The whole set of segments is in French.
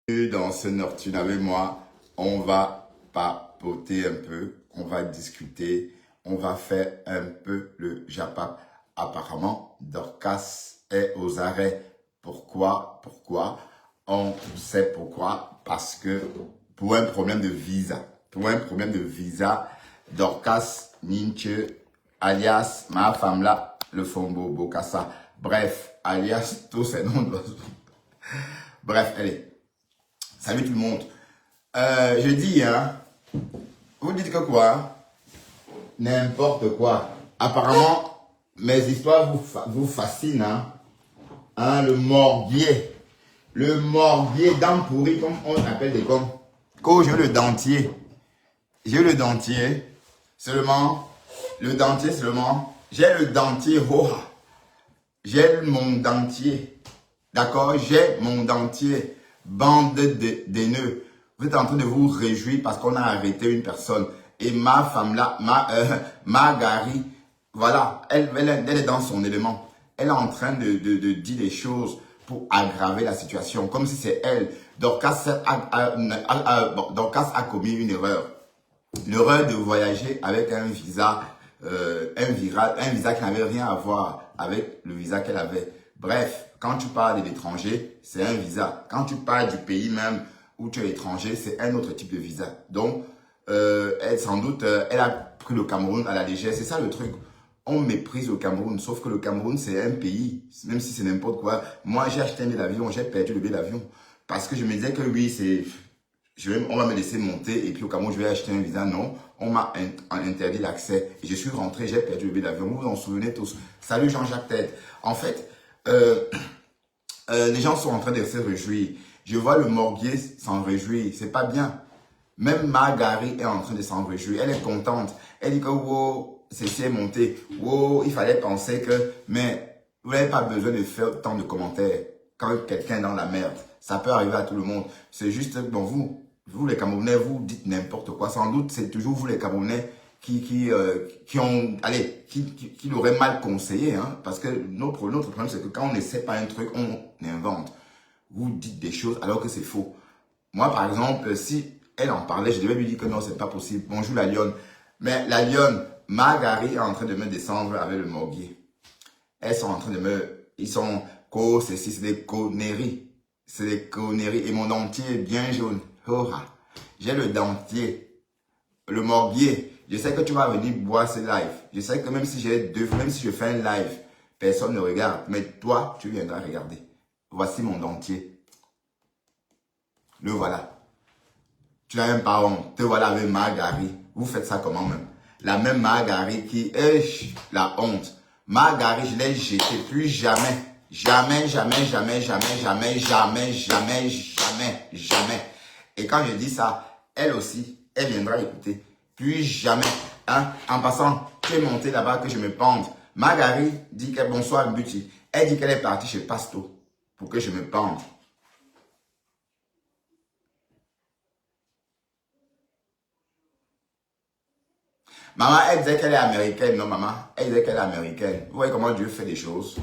Dans ce Nocturne avec moi, on va papoter un peu, on va discuter, on va faire un peu le japap. Apparemment, Dorcas est aux arrêts. Pourquoi? On sait pourquoi. Parce que pour un problème de visa, Dorcas Ninche, alias ma femme là, le Fombo Bokassa, bref, alias tous ces noms d'oiseaux. Bref, allez. Salut tout le monde. Je dis, hein, vous dites que quoi? N'importe quoi. Apparemment, mes histoires vous fascinent, hein. Hein, le morbier. Le morbier, dent pourrie, comme on appelle des cons. Quand j'ai le dentier. J'ai le dentier. Seulement, j'ai le dentier, Hoha. J'ai mon dentier. D'accord? J'ai mon dentier. Bande de vous êtes en train de vous réjouir parce qu'on a arrêté une personne. Et ma femme là, Gary, voilà, elle est dans son élément. Elle est en train de dire des choses pour aggraver la situation. Comme si c'est elle. Dorcas a commis une erreur. L'erreur de voyager avec un visa, un visa qui n'avait rien à voir avec le visa qu'elle avait. Bref, quand tu parles de l'étranger, c'est un visa. Quand tu parles du pays même où tu es étranger, c'est un autre type de visa. Donc, elle, sans doute, elle a pris le Cameroun à la légère. C'est ça le truc. On méprise le Cameroun, sauf que le Cameroun, c'est un pays, même si c'est n'importe quoi. Moi, j'ai acheté un billet d'avion, j'ai perdu le billet d'avion. Parce que je me disais que oui, on va me laisser monter et puis au Cameroun, je vais acheter un visa. Non, on m'a interdit l'accès. Et je suis rentré, j'ai perdu le billet d'avion. Vous vous en souvenez tous. Salut Jean-Jacques Tête. En fait, les gens sont en train de se réjouir. Je vois le morbier s'en réjouir. C'est pas bien. Même Margari est en train de s'en réjouir. Elle est contente. Elle dit que wow, ceci est monté. Wow, il fallait penser que... Mais vous n'avez pas besoin de faire tant de commentaires quand quelqu'un est dans la merde. Ça peut arriver à tout le monde. C'est juste, bon, vous les Camerounais, vous dites n'importe quoi. Sans doute, c'est toujours vous les Camerounais qui l'auraient mal conseillé. Hein, parce que notre problème, c'est que quand on ne sait pas un truc, on invente. Vous dites des choses alors que c'est faux. Moi, par exemple, si elle en parlait, je devais lui dire que non, c'est pas possible. Bonjour la lionne. Mais la lionne, Margari est en train de me descendre avec le morbier. Elles sont en train de ils sont c'est des conneries. C'est des conneries. Et mon dentier est bien jaune. Oh, j'ai le dentier. Le morbier. Je sais que tu vas venir boire ce live. Je sais que même si même si je fais un live, personne ne regarde. Mais toi, tu viendras regarder. Voici mon dentier. Le voilà. Tu n'as même pas honte. Te voilà avec Margari. Vous faites ça comment même? La même Margari qui est la honte. Margari, je l'ai jeté. Plus jamais. Jamais. Et quand je dis ça, elle aussi, elle viendra écouter. Plus jamais. Hein? En passant, tu es monté là-bas que je me pende. Margari dit que bonsoir Buti. Elle dit qu'elle est partie chez Pasto pour que je me pende. Maman, elle disait qu'elle est américaine. Non, maman, elle disait qu'elle est américaine. Vous voyez comment Dieu fait des choses.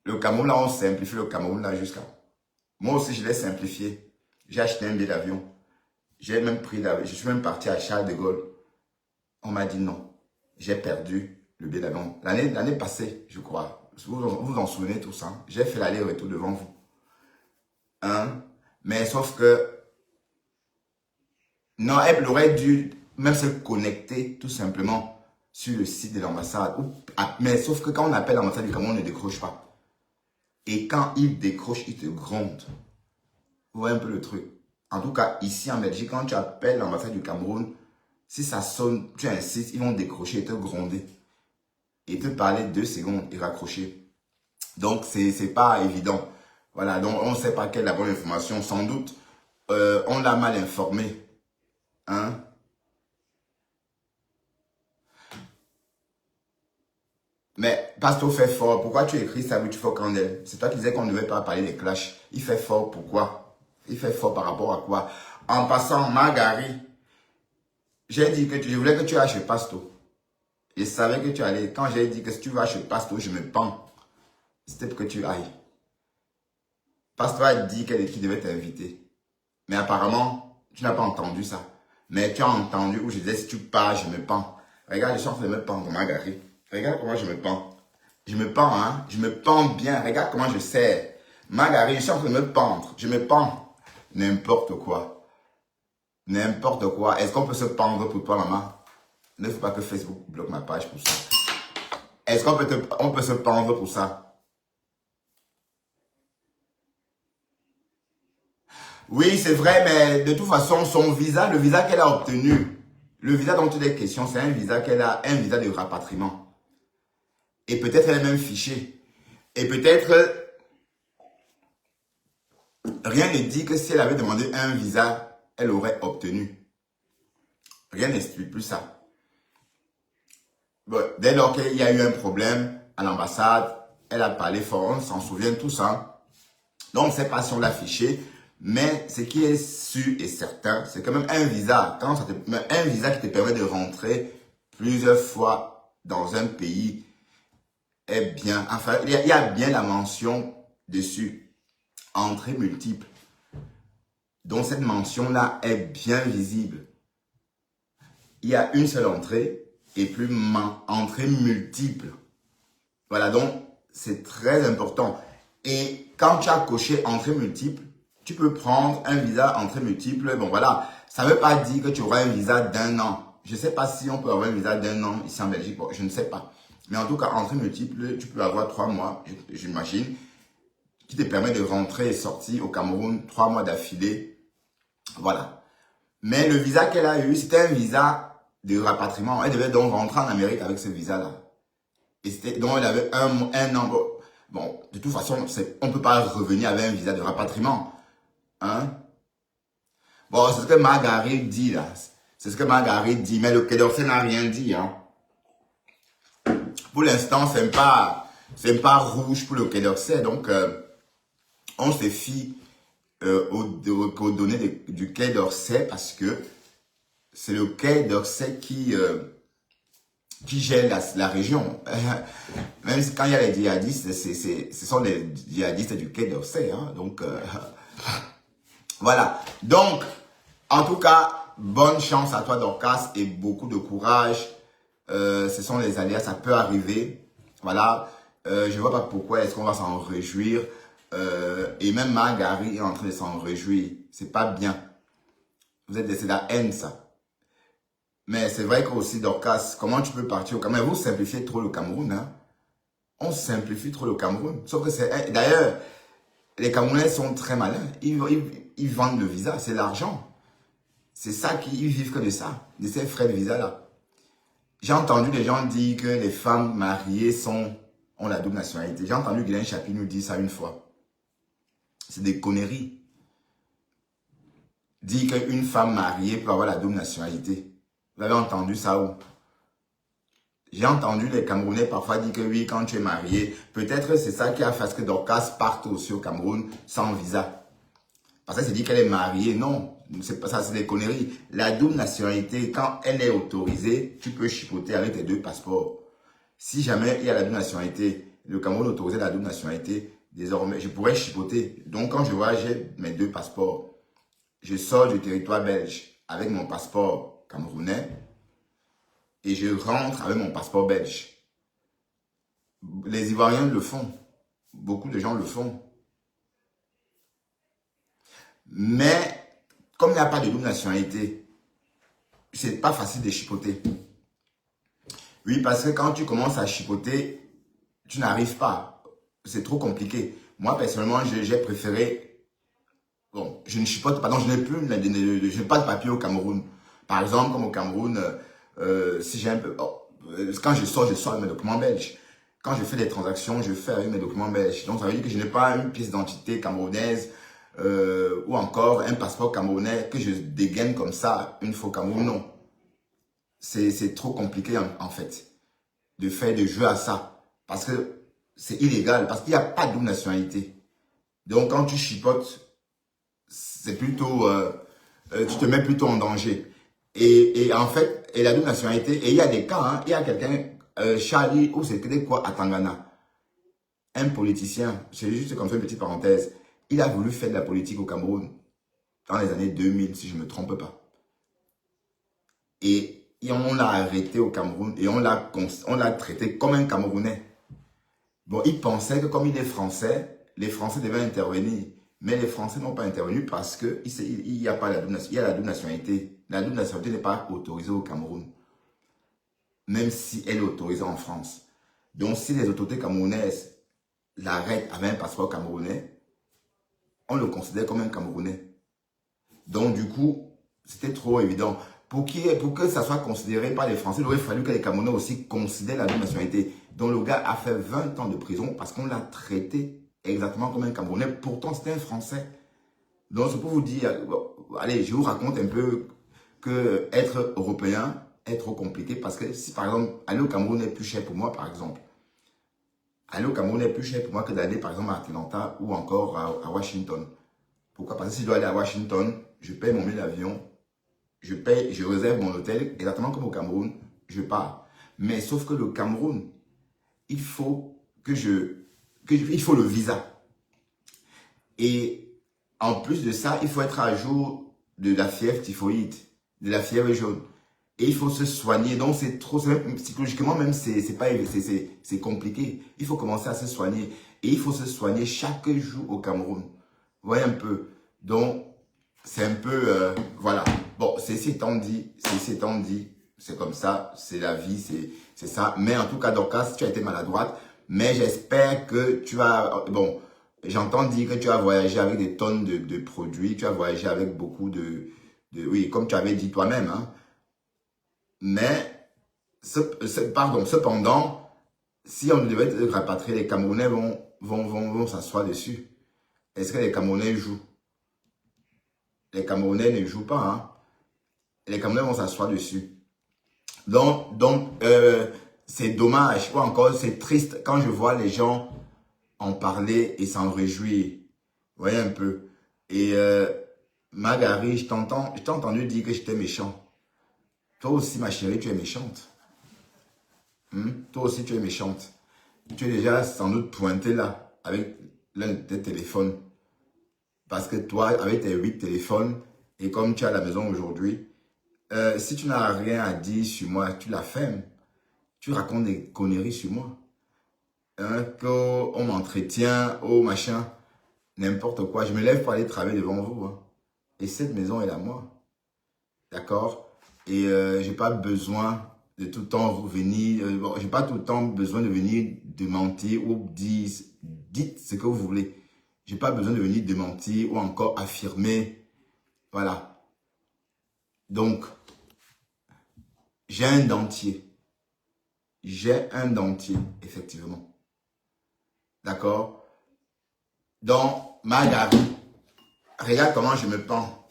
Le Cameroun, là, on simplifie le Cameroun, là, jusqu'à... Moi aussi, je l'ai simplifié. J'ai acheté un billet d'avion. J'ai même pris l'avion. Je suis même parti à Charles de Gaulle. On m'a dit non. J'ai perdu le billet d'avion. L'année passée, je crois. Vous en souvenez tout ça. J'ai fait l'aller-retour devant vous. Hein? Mais sauf que... Non, elle aurait dû même se connecter tout simplement sur le site de l'ambassade. Mais sauf que quand on appelle l'ambassade du Cameroun, on ne décroche pas. Et quand il décroche, il te gronde. Vous voyez un peu le truc. En tout cas, ici en Belgique, quand tu appelles l'ambassade du Cameroun, si ça sonne, tu insistes, ils vont décrocher et te gronder. Et te parler 2 secondes et raccrocher. Donc, c'est pas évident. Voilà, donc on ne sait pas quelle est la bonne information. Sans doute, on l'a mal informé. Hein? Mais Pasto fait fort. Pourquoi tu écris ça, tu fais Candel? C'est toi qui disais qu'on ne devait pas parler des clashs. Il fait fort, pourquoi? Il fait fort par rapport à quoi? En passant, Margari, j'ai dit que je voulais que tu ailles chez Pasto. Je savais que tu allais. Quand j'ai dit que si tu vas chez Pasto, je me pends. C'était pour que tu ailles. Pasto a dit qu'il devait t'inviter. Mais apparemment, tu n'as pas entendu ça. Mais tu as entendu où je disais, si tu pars, je me pends. Regarde, je suis en train de me pendre, Marguerite. Regarde comment je me pends. Je me pends, hein. Je me pends bien. Regarde comment je serre. Marguerite, je suis en train de me pendre. Je me pends. N'importe quoi. N'importe quoi. Est-ce qu'on peut se pendre pour toi, maman? Ne faut pas que Facebook bloque ma page pour ça. Est-ce qu'on peut se pendre pour ça? Oui, c'est vrai, mais de toute façon, son visa, le visa qu'elle a obtenu, le visa dont il est question, c'est un visa qu'elle a, un visa de rapatriement. Et peut-être elle est même fichée. Et peut-être, rien ne dit que si elle avait demandé un visa, elle aurait obtenu. Rien n'explique plus ça. Bon, dès lors qu'il y a eu un problème à l'ambassade, elle a parlé fort, on s'en souvient tous, hein. Donc, on ne sait pas si on l'a fiché, mais ce qui est sûr et certain, c'est quand même un visa. Un visa qui te permet de rentrer plusieurs fois dans un pays est bien. Enfin, il y a bien la mention dessus. Entrée multiple. Donc, cette mention-là est bien visible. Il y a une seule entrée et plus entrée multiple. Voilà, donc, c'est très important. Et quand tu as coché entrée multiple, tu peux prendre un visa entrée multiple. Bon, voilà, ça ne veut pas dire que tu auras un visa d'1 an. Je ne sais pas si on peut avoir un visa d'1 an ici en Belgique. Bon, je ne sais pas. Mais en tout cas, entrée multiple, tu peux avoir 3 mois, j'imagine, qui te permet de rentrer et sortir au Cameroun 3 mois d'affilée. Voilà. Mais le visa qu'elle a eu, c'était un visa de rapatriement. Elle devait donc rentrer en Amérique avec ce visa-là. Et c'était, donc elle avait un an. Bon, de toute façon, on ne peut pas revenir avec un visa de rapatriement. Hein? Bon, c'est ce que Marguerite dit là. C'est ce que Marguerite dit. Mais le Quai d'Orsay n'a rien dit. Hein? Pour l'instant, c'est pas rouge pour le Quai d'Orsay. Donc, on se fie aux données du Quai d'Orsay parce que c'est le Quai d'Orsay qui gère la région. Même quand il y a les djihadistes, ce sont les djihadistes du Quai d'Orsay. Hein? Donc, voilà. Donc, en tout cas, bonne chance à toi, Dorcas, et beaucoup de courage. Ce sont les aléas, ça peut arriver. Voilà. Je ne vois pas pourquoi est-ce qu'on va s'en réjouir. Et même Marguerite est en train de s'en réjouir. C'est pas bien. C'est la haine, ça. Mais c'est vrai qu'aussi, Dorcas, comment tu peux partir au Cameroun? Vous simplifiez trop le Cameroun, hein? On simplifie trop le Cameroun. Sauf que c'est... D'ailleurs, les Camerounais sont très malins. Ils vendent le visa, c'est l'argent. C'est ça qu'ils vivent que de ça, de ces frais de visa-là. J'ai entendu des gens dire que les femmes mariées ont la double nationalité. J'ai entendu Guylaine Chapi nous dire ça une fois. C'est des conneries. Dire qu'une femme mariée peut avoir la double nationalité. Vous avez entendu ça où? J'ai entendu les Camerounais parfois dire que oui, quand tu es marié, peut-être c'est ça qui a fait que Dorcas parte aussi au Cameroun sans visa. Parce qu'elle s'est dit qu'elle est mariée. Non, c'est pas ça, c'est des conneries. La double nationalité, quand elle est autorisée, tu peux chipoter avec tes 2 passeports. Si jamais il y a la double nationalité, le Cameroun autorisait la double nationalité, désormais, je pourrais chipoter. Donc, quand je vois, j'ai mes 2 passeports. Je sors du territoire belge avec mon passeport camerounais et je rentre avec mon passeport belge. Les Ivoiriens le font. Beaucoup de gens le font. Mais, comme il n'y a pas de double nationalité, c'est pas facile de chipoter. Oui, parce que quand tu commences à chipoter, tu n'arrives pas. C'est trop compliqué. Moi, personnellement, j'ai préféré... Bon, je ne chipote pas, donc je n'ai pas de papier au Cameroun. Par exemple, comme au Cameroun, si j'ai un peu... quand je sors avec mes documents belges. Quand je fais des transactions, je fais avec mes documents belges. Donc, ça veut dire que je n'ai pas une pièce d'identité camerounaise ou encore un passeport camerounais que je dégaine comme ça une fois au Cameroun. Non. C'est trop compliqué en fait de faire de jeu à ça. Parce que c'est illégal, parce qu'il n'y a pas de double nationalité. Donc, quand tu chipotes, c'est plutôt... tu te mets plutôt en danger. Et en fait, et la double nationalité, et il y a des cas, hein, il y a quelqu'un, Charlie, ou c'était quoi, à Tangana, un politicien, c'est juste comme ça une petite parenthèse, il a voulu faire de la politique au Cameroun. dans les années 2000, si je ne me trompe pas. Et on l'a arrêté au Cameroun et on l'a traité comme un Camerounais. Bon, il pensait que comme il est français, les Français devaient intervenir. Mais les Français n'ont pas intervenu parce qu'il n'y a pas la double nationalité. Il y a la double nationalité. La double nationalité n'est pas autorisée au Cameroun. Même si elle est autorisée en France. Donc, si les autorités camerounaises l'arrêtent avec un passeport camerounais, on le considère comme un Camerounais. Donc, du coup, c'était trop évident. Pour que ça soit considéré par les Français, il aurait fallu que les Camerounais aussi considèrent la double nationalité. Donc, le gars a fait 20 ans de prison parce qu'on l'a traité exactement comme un Camerounais. Pourtant, c'était un Français. Donc, c'est pour vous dire, bon, allez, je vous raconte un peu que être européen est trop compliqué parce que si, par exemple, aller au Cameroun est plus cher pour moi, par exemple, aller au Cameroun est plus cher pour moi que d'aller, par exemple, à Atlanta ou encore à Washington. Pourquoi? Parce que si je dois aller à Washington, je paye mon billet d'avion, je réserve mon hôtel, exactement comme au Cameroun, je pars. Mais sauf que le Cameroun, il faut il faut le visa. Et en plus de ça, il faut être à jour de la fièvre typhoïde, de la fièvre jaune. Et il faut se soigner. Donc, c'est trop, psychologiquement même, c'est compliqué. Il faut commencer à se soigner. Et il faut se soigner chaque jour au Cameroun. Vous voyez un peu. Donc, c'est un peu, voilà. Bon, ceci étant dit, c'est comme ça, c'est la vie, c'est ça. Mais en tout cas, Dorcas, tu as été maladroite. Mais j'espère que tu as, bon, j'entends dire que tu as voyagé avec des tonnes de produits. Tu as voyagé avec beaucoup oui, comme tu avais dit toi-même, hein. Mais, cependant, si on devait te rapatrier, les Camerounais vont s'asseoir dessus. Est-ce que les Camerounais jouent? Les Camerounais ne jouent pas, hein. Les Camerounais vont s'asseoir dessus. Donc c'est dommage, ou encore c'est triste quand je vois les gens en parler et s'en réjouir. Vous voyez un peu. Et Magari, je t'ai entendu dire que j'étais méchant. Toi aussi, ma chérie, tu es méchante. Toi aussi, tu es méchante. Tu es déjà sans doute pointé là, avec l'un de tes téléphones. Parce que toi, avec tes 8 téléphones, et comme tu es à la maison aujourd'hui, si tu n'as rien à dire sur moi, tu la fermes. Tu racontes des conneries sur moi. Hein, qu'on m'entretient, oh machin, n'importe quoi. Je me lève pour aller travailler devant vous. Hein. Et cette maison est à moi. D'accord? Et j'ai pas besoin de tout le temps venir. Bon, j'ai pas tout le temps besoin de venir démentir ou dire, dites ce que vous voulez. J'ai pas besoin de venir démentir ou encore affirmer. Voilà. Donc, j'ai un dentier. J'ai un dentier, effectivement. D'accord? Donc, Margari, regarde comment je me pends.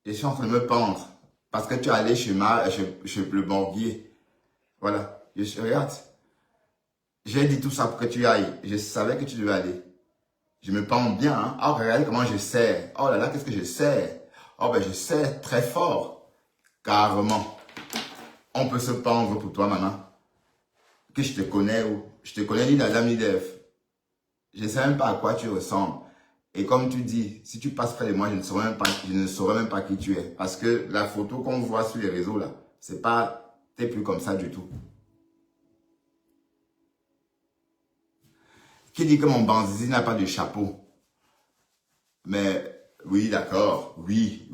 Je suis en train de me pendre. Parce que tu es allé chez le morguier. Voilà. Regarde. J'ai dit tout ça pour que tu ailles. Je savais que tu devais aller. Je me pends bien. Hein? Oh, regardez comment je serre. Oh là là, qu'est-ce que je serre? Oh, ben je serre très fort. Carrément. On peut se pendre pour toi, maman. Que je te connais ou je te connais ni d'Adam ni d'Ève. Je ne sais même pas à quoi tu ressembles. Et comme tu dis, si tu passes près de moi, je ne saurais même pas qui tu es. Parce que la photo qu'on voit sur les réseaux là, c'est pas, t'es plus comme ça du tout. Qui dit que mon banzizi n'a pas de chapeau? Mais oui, d'accord. Oui.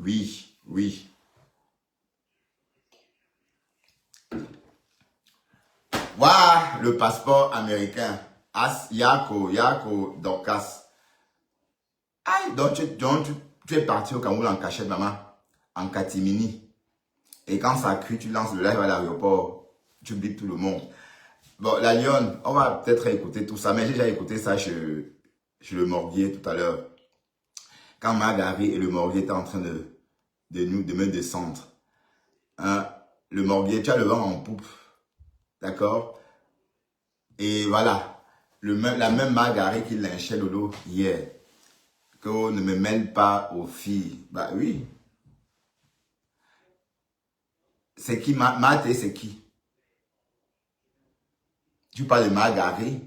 Waouh, le passeport américain. Yako, Dorcas. Aïe, donc tu es parti au Cameroun en cachette, maman, en catimini. Et quand ça cuit, tu lances le live à l'aéroport. Tu oublies tout le monde. Bon, la lionne, on va peut-être écouter tout ça, mais j'ai déjà écouté ça chez le morguier tout à l'heure. Quand Margari et le morguier étaient en train de me descendre. Hein, le morguier, tu as le vent en poupe. D'accord? Et voilà. La même Margari qui lynchait Lolo hier. Qu'on ne me mêle pas aux filles. Bah oui. C'est qui? Maté, c'est qui? Tu parles de Margari?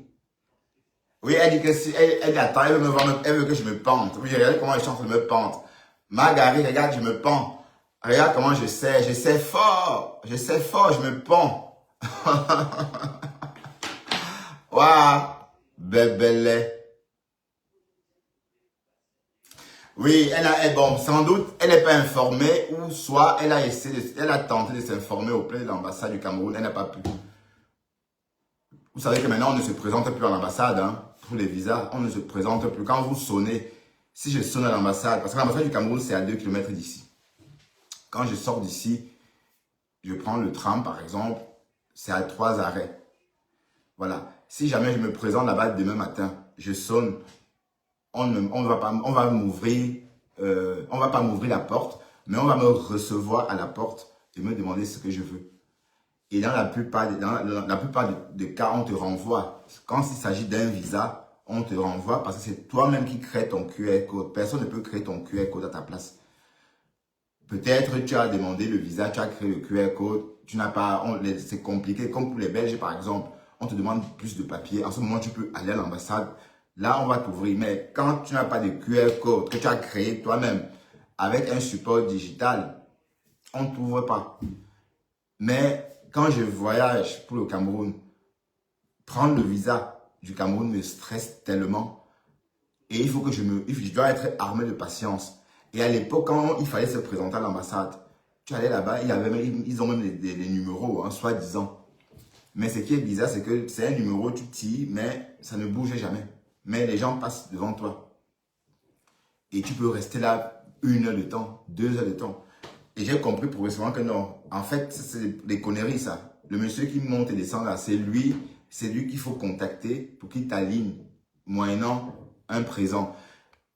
Oui, elle dit que si elle attend, elle veut que je me pente. Oui, regardez comment je suis en train de me pendre. Margari, regarde, je me pends. Regarde comment je sais fort, je me pends. Waouh, bébé. Oui, bon, sans doute, elle n'est pas informée ou soit elle a elle a tenté de s'informer auprès de l'ambassade du Cameroun, elle n'a pas pu. Vous savez que maintenant, on ne se présente plus à l'ambassade, hein, pour les visas, on ne se présente plus. Quand vous sonnez, si je sonne à l'ambassade, parce que l'ambassade du Cameroun, c'est à 2 km d'ici. Quand je sors d'ici, je prends le tram, par exemple, c'est à 3 arrêts. Voilà. Si jamais je me présente là-bas demain matin, je sonne, on va m'ouvrir, on va pas m'ouvrir la porte, mais on va me recevoir à la porte et me demander ce que je veux. Et dans la plupart des cas, on te renvoie. Quand il s'agit d'un visa, on te renvoie parce que c'est toi-même qui crée ton QR code. Personne ne peut créer ton QR code à ta place. Peut-être tu as demandé le visa, tu as créé le QR code, tu n'as pas, c'est compliqué. Comme pour les Belges par exemple, on te demande plus de papiers. En ce moment, tu peux aller à l'ambassade. Là, on va t'ouvrir. Mais quand tu n'as pas de QR code que tu as créé toi-même avec un support digital, on ne t'ouvre pas. Mais quand je voyage pour le Cameroun, prendre le visa du Cameroun me stresse tellement. Et il faut que je dois être armé de patience. Et à l'époque, quand il fallait se présenter à l'ambassade, tu allais là-bas, ils ont même des numéros, hein, soi-disant. Mais ce qui est bizarre, c'est que c'est un numéro, tu tires, mais ça ne bouge jamais. Mais les gens passent devant toi. Et tu peux rester là 1 heure de temps, 2 heures de temps. Et j'ai compris progressivement que non. En fait, c'est des conneries, ça. Le monsieur qui monte et descend là, c'est lui qu'il faut contacter pour qu'il t'aligne, moyennant un présent.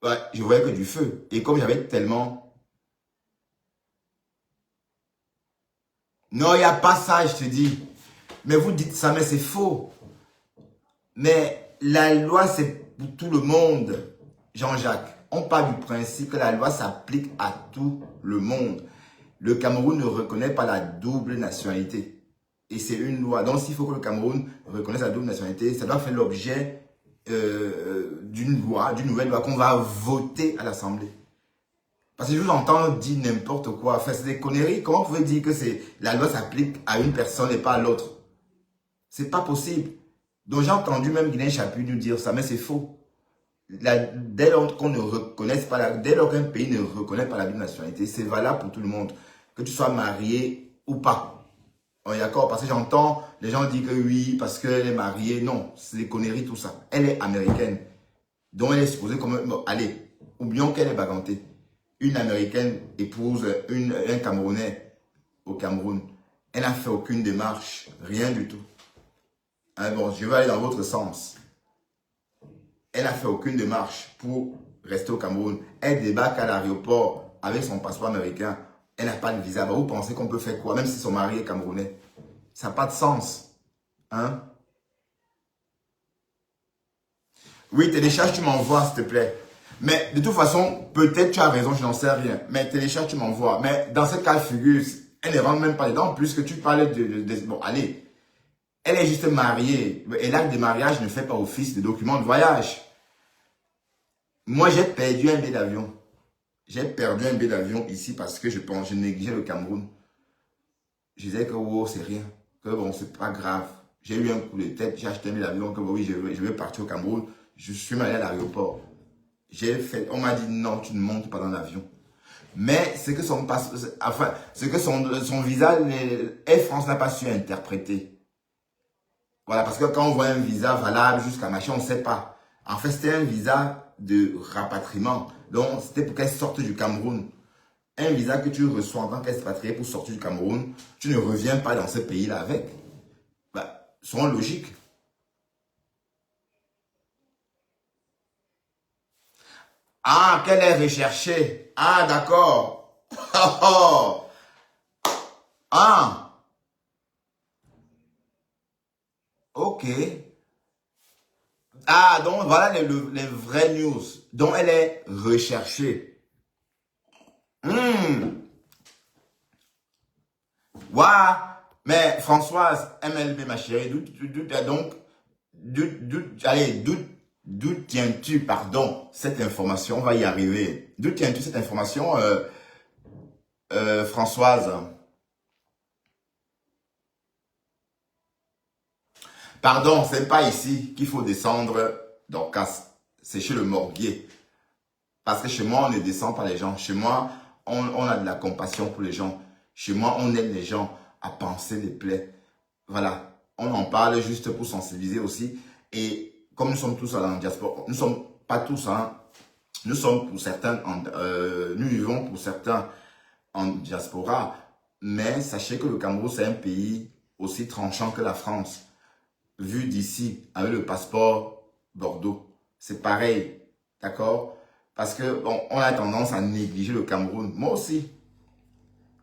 Ouais, je voyais que du feu. Et comme j'avais tellement... Non, il n'y a pas ça, je te dis. Mais vous dites ça, mais c'est faux. Mais la loi, c'est pour tout le monde, Jean-Jacques. On part du principe que la loi s'applique à tout le monde. Le Cameroun ne reconnaît pas la double nationalité. Et c'est une loi. Donc, s'il faut que le Cameroun reconnaisse la double nationalité, ça doit faire l'objet d'une loi, d'une nouvelle loi qu'on va voter à l'Assemblée. Parce que je vous entends dire n'importe quoi. Enfin, c'est des conneries. Comment vous pouvez dire que la loi s'applique à une personne et pas à l'autre? C'est pas possible. Donc, j'ai entendu même Guilain Chapuis nous dire ça, mais c'est faux. Dès lors qu'on ne reconnaisse pas dès lors qu'un pays ne reconnaît pas la double nationalité, c'est valable pour tout le monde. Que tu sois marié ou pas. On est d'accord? Parce que j'entends les gens dire que oui, parce qu'elle est mariée. Non, c'est des conneries tout ça. Elle est américaine. Donc elle est supposée comme... Bon, allez, oublions qu'elle est bagantée. Une américaine épouse un Camerounais au Cameroun. Elle n'a fait aucune démarche, rien du tout. Hein, bon, je vais aller dans votre sens. Elle n'a fait aucune démarche pour rester au Cameroun. Elle débarque à l'aéroport avec son passeport américain. Elle n'a pas de visa. Vous pensez qu'on peut faire quoi? Même si son mari est camerounais. Ça n'a pas de sens. Hein? Oui, télécharge, tu m'envoies, s'il te plaît. Mais de toute façon, peut-être tu as raison, je n'en sais rien. Mais télécharge, tu m'envoies. Mais dans ce cas de figure, elle ne rentre même pas dedans. Puisque tu parlais bon, allez. Elle est juste mariée. Et l'acte de mariage ne fait pas office de document de voyage. Moi, j'ai perdu un billet d'avion. J'ai perdu un billet d'avion ici parce que je négligeais le Cameroun. Je disais que oh, c'est rien. Que bon, c'est pas grave. J'ai eu un coup de tête, j'ai acheté un billet d'avion, que bon, oui, je vais partir au Cameroun. Je suis allé à l'aéroport. On m'a dit non, tu ne montes pas dans l'avion. Mais c'est que son visa, Air France n'a pas su interpréter. Voilà, parce que quand on voit un visa valable jusqu'à machin, on ne sait pas. En fait, c'était un visa de rapatriement. Donc, c'était pour qu'elle sorte du Cameroun. Un visa que tu reçois en tant qu'expatrié pour sortir du Cameroun, tu ne reviens pas dans ce pays-là avec. Bah, soyons logiques. Ah, qu'elle est recherchée. Ah, d'accord. Ah, ok. Ah, donc voilà les vraies news. Donc elle est recherchée. Waouh. Mais Françoise, MLB, ma chérie, donc, allez, D'où tiens-tu, pardon, cette information? On va y arriver. D'où tiens-tu cette information, Françoise? Pardon, c'est pas ici qu'il faut descendre Dorcas. C'est chez le morguier. Parce que chez moi, on ne descend pas les gens. Chez moi, on a de la compassion pour les gens. Chez moi, on aide les gens à penser les plaies. Voilà. On en parle juste pour sensibiliser aussi. Et comme nous sommes tous en diaspora, nous sommes pas tous, hein. Nous sommes pour certains, nous vivons pour certains en diaspora. Mais sachez que le Cameroun, c'est un pays aussi tranchant que la France. Vu d'ici, avec le passeport Bordeaux. C'est pareil. D'accord? Parce que on a tendance à négliger le Cameroun. Moi aussi.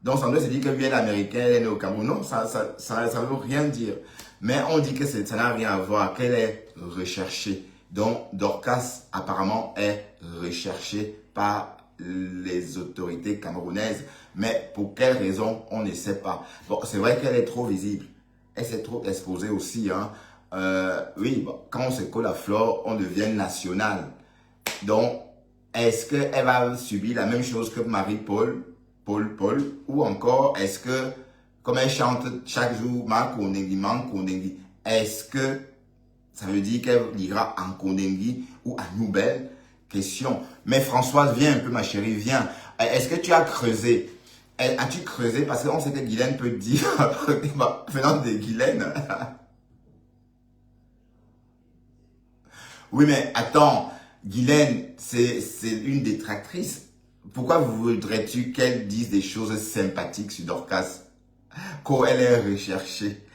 Donc, ça doit se dire que bien l'américaine elle est née au Cameroun. Non, ça veut rien dire. Mais on dit que ça n'a rien à voir, qu'elle est recherchée. Donc, Dorcas, apparemment, est recherchée par les autorités camerounaises. Mais pour quelle raison, on ne sait pas. Bon, c'est vrai qu'elle est trop visible. Elle s'est trop exposée aussi. Hein. Oui, bon, quand on se colle à flore, on devient national. Donc, est-ce qu'elle va subir la même chose que Marie-Paul, Paul, ou encore est-ce que, comme elle chante chaque jour, Ma Kondengui, est-ce que ça veut dire qu'elle ira en Kondengui ou à Nouvelle? Question. Mais Françoise, viens un peu ma chérie, viens. Est-ce que tu as creusé? As-tu creusé? Parce qu'on sait que Guylaine peut dire, venant de Guylaine. Oui, mais attends, Guylaine, c'est une détractrice. Pourquoi voudrais-tu qu'elle dise des choses sympathiques sur Dorcas? Qu'elle est recherchée.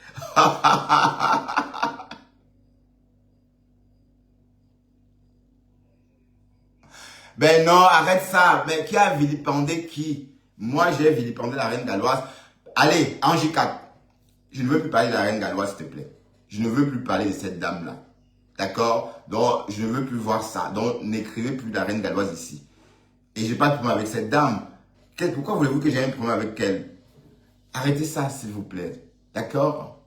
Ben non, arrête ça. Mais qui a vilipendé qui? Moi, j'ai vilipendé la reine galloise. Allez, Angie 4. Je ne veux plus parler de la reine galloise, s'il te plaît. Je ne veux plus parler de cette dame-là. D'accord? Donc, je ne veux plus voir ça. Donc, n'écrivez plus de la reine galloise ici. Et je n'ai pas de problème avec cette dame. Pourquoi voulez-vous que j'ai un problème avec elle? Arrêtez ça, s'il vous plaît. D'accord?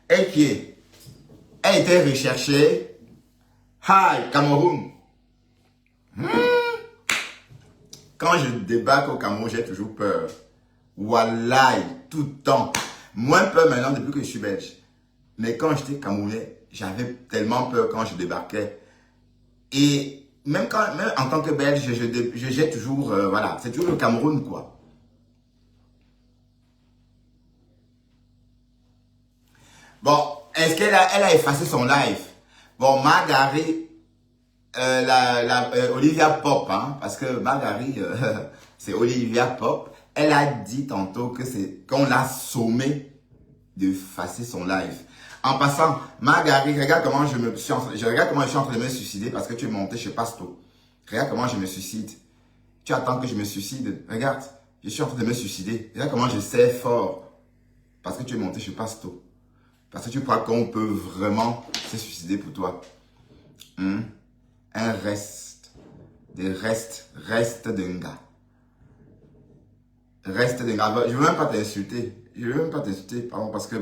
Elle qui est? Elle était recherchée. Hi, Cameroun. Quand je débarque au Cameroun, j'ai toujours peur. Wallahi, tout le temps. Moins peur maintenant depuis que je suis belge. Mais quand j'étais Camerounais, j'avais tellement peur quand je débarquais. Et même en tant que belge, j'ai toujours, voilà, c'est toujours le Cameroun, quoi. Bon, est-ce qu'elle a effacé son live? Bon, Margari, Olivia Pop, hein, parce que Margari, c'est Olivia Pop. Elle a dit tantôt que qu'on l'a sommé d'effacer son live. En passant, Margari, regarde comment regarde comment je suis en train de me suicider parce que tu es monté chez Pasto. Regarde comment je me suicide. Tu attends que je me suicide. Regarde, je suis en train de me suicider. Regarde comment je sais fort parce que tu es monté chez Pasto. Parce que tu crois qu'on peut vraiment se suicider pour toi. Un reste. Reste d'un gars. Reste d'un gars. Je ne veux même pas t'insulter. Je ne veux même pas t'insulter, pardon, parce que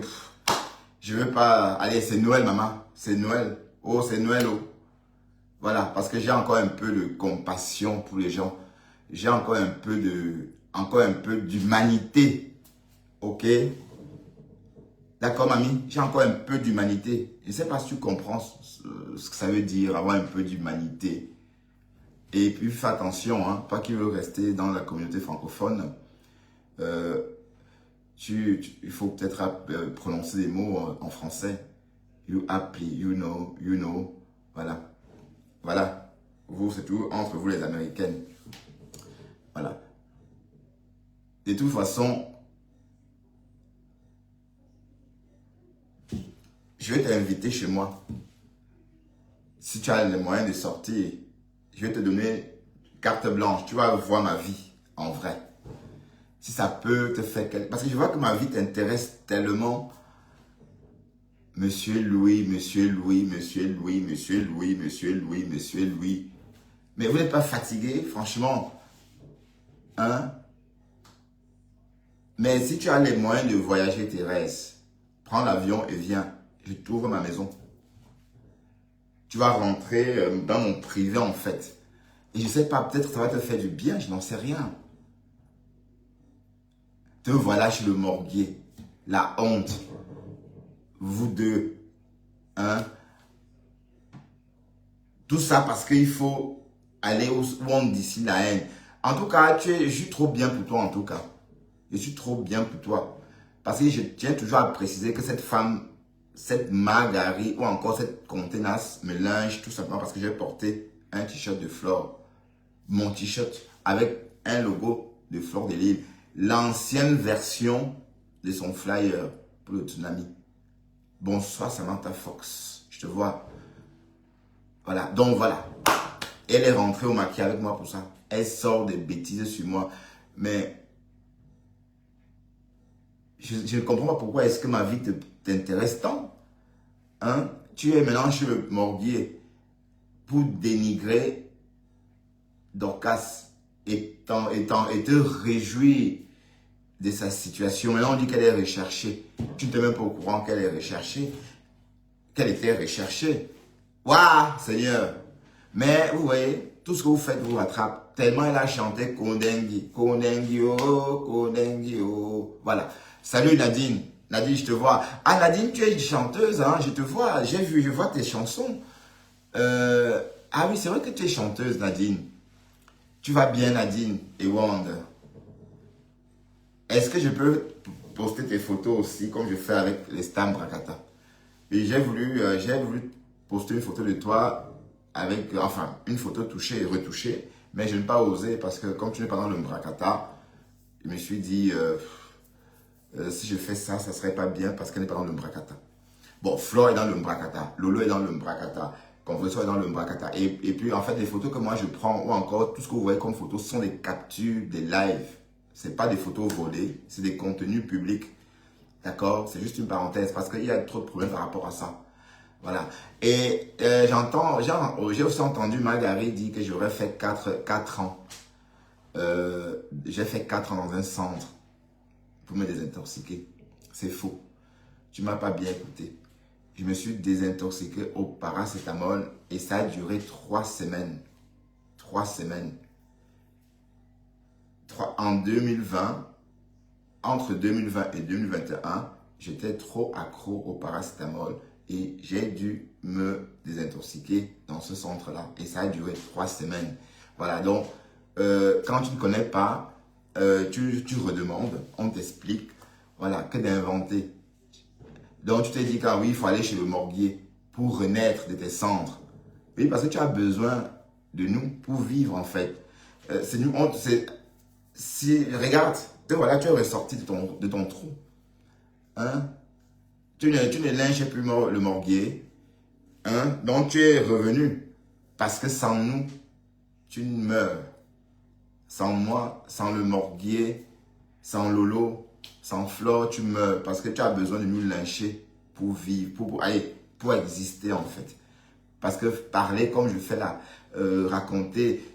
je veux pas... Allez, c'est Noël, maman. C'est Noël. Oh, c'est Noël, oh. Voilà, parce que j'ai encore un peu de compassion pour les gens. J'ai encore un peu d'humanité. Ok? D'accord, mamie? J'ai encore un peu d'humanité. Je ne sais pas si tu comprends ce que ça veut dire, avoir un peu d'humanité. Et puis, fais attention, hein, toi qui veux rester dans la communauté francophone, il faut peut-être prononcer des mots en français. You happy, you know, voilà. Voilà. Vous, c'est tout entre vous les Américaines. Voilà. De toute façon, je vais t'inviter chez moi. Si tu as les moyens de sortir, je vais te donner carte blanche. Tu vas voir ma vie en vrai. Si ça peut te faire quelque... Parce que je vois que ma vie t'intéresse tellement. Monsieur Louis. Mais vous n'êtes pas fatigué, franchement. Hein? Mais si tu as les moyens de voyager, Thérèse, prends l'avion et viens. Je t'ouvre ma maison. Tu vas rentrer dans mon privé en fait. Et je ne sais pas, peut-être que ça va te faire du bien, je n'en sais rien. Te voilà chez le morguier. La honte. Vous deux. Hein? Tout ça parce qu'il faut aller où on d'ici la haine. En tout cas, je suis trop bien pour toi en tout cas. Je suis trop bien pour toi. Parce que je tiens toujours à préciser que cette femme, cette Margarie ou encore cette contenace me linge tout simplement parce que j'ai porté un t-shirt de Flore. Mon t-shirt avec un logo de Fleur de Lys. L'ancienne version de son flyer pour le tsunami. Bonsoir Samantha Fox. Je te vois. Voilà. Donc voilà. Elle est rentrée au maquillage avec moi pour ça. Elle sort des bêtises sur moi. Mais je ne comprends pas pourquoi est-ce que ma vie t'intéresse tant. Hein? Tu es maintenant chez le morguier pour dénigrer Dorcas et te réjouir de sa situation. Maintenant, on dit qu'elle est recherchée. Tu n'es même pas au courant qu'elle est recherchée. Qu'elle était recherchée. Waouh, Seigneur. Mais vous voyez, tout ce que vous faites vous rattrape. Tellement elle a chanté Kondengi, Kondengi, oh, Kondengi, oh. Voilà. Salut Nadine. Nadine, je te vois. Ah Nadine, tu es une chanteuse, hein. Je te vois. Je vois tes chansons. Ah oui, c'est vrai que tu es chanteuse, Nadine. Tu vas bien, Nadine et Wanda. Est-ce que je peux poster tes photos aussi, comme je fais avec les Stam Brakata? Et j'ai voulu poster une photo de toi avec, enfin, une photo touchée et retouchée, mais je n'ai pas osé parce que comme tu n'es pas dans le Brakata, je me suis dit, si je fais ça, ça ne serait pas bien parce qu'elle n'est pas dans le Brakata. Bon, Flore est dans le Brakata, Lolo est dans le Brakata, Converso est dans le Brakata. Et puis, en fait, les photos que moi je prends, ou encore tout ce que vous voyez comme photos, sont des captures, des lives. Ce n'est pas des photos volées, c'est des contenus publics. D'accord? C'est juste une parenthèse parce qu'il y a trop de problèmes par rapport à ça. Voilà. Et j'ai aussi entendu Margarie dire que j'aurais fait 4 ans. J'ai fait 4 ans dans un centre pour me désintoxiquer. C'est faux. Tu ne m'as pas bien écouté. Je me suis désintoxiqué au paracétamol et ça a duré 3 semaines. 3 semaines. En 2020, entre 2020 et 2021, j'étais trop accro au paracétamol et j'ai dû me désintoxiquer dans ce centre-là. Et ça a duré 3 semaines. Voilà, donc, quand tu ne connais pas, tu redemandes, on t'explique, voilà, que d'inventer. Donc, tu t'es dit qu'ah oui, il faut aller chez le morguier pour renaître de tes cendres. Oui, parce que tu as besoin de nous pour vivre, en fait. C'est nous, regarde, te voilà, tu es ressorti de ton trou. Hein? Tu ne linges plus le morguier. Hein? Donc, tu es revenu. Parce que sans nous, tu meurs. Sans moi, sans le morguier, sans Lolo, sans Flore, tu meurs. Parce que tu as besoin de nous lyncher pour vivre, pour exister en fait. Parce que parler comme je fais là, raconter,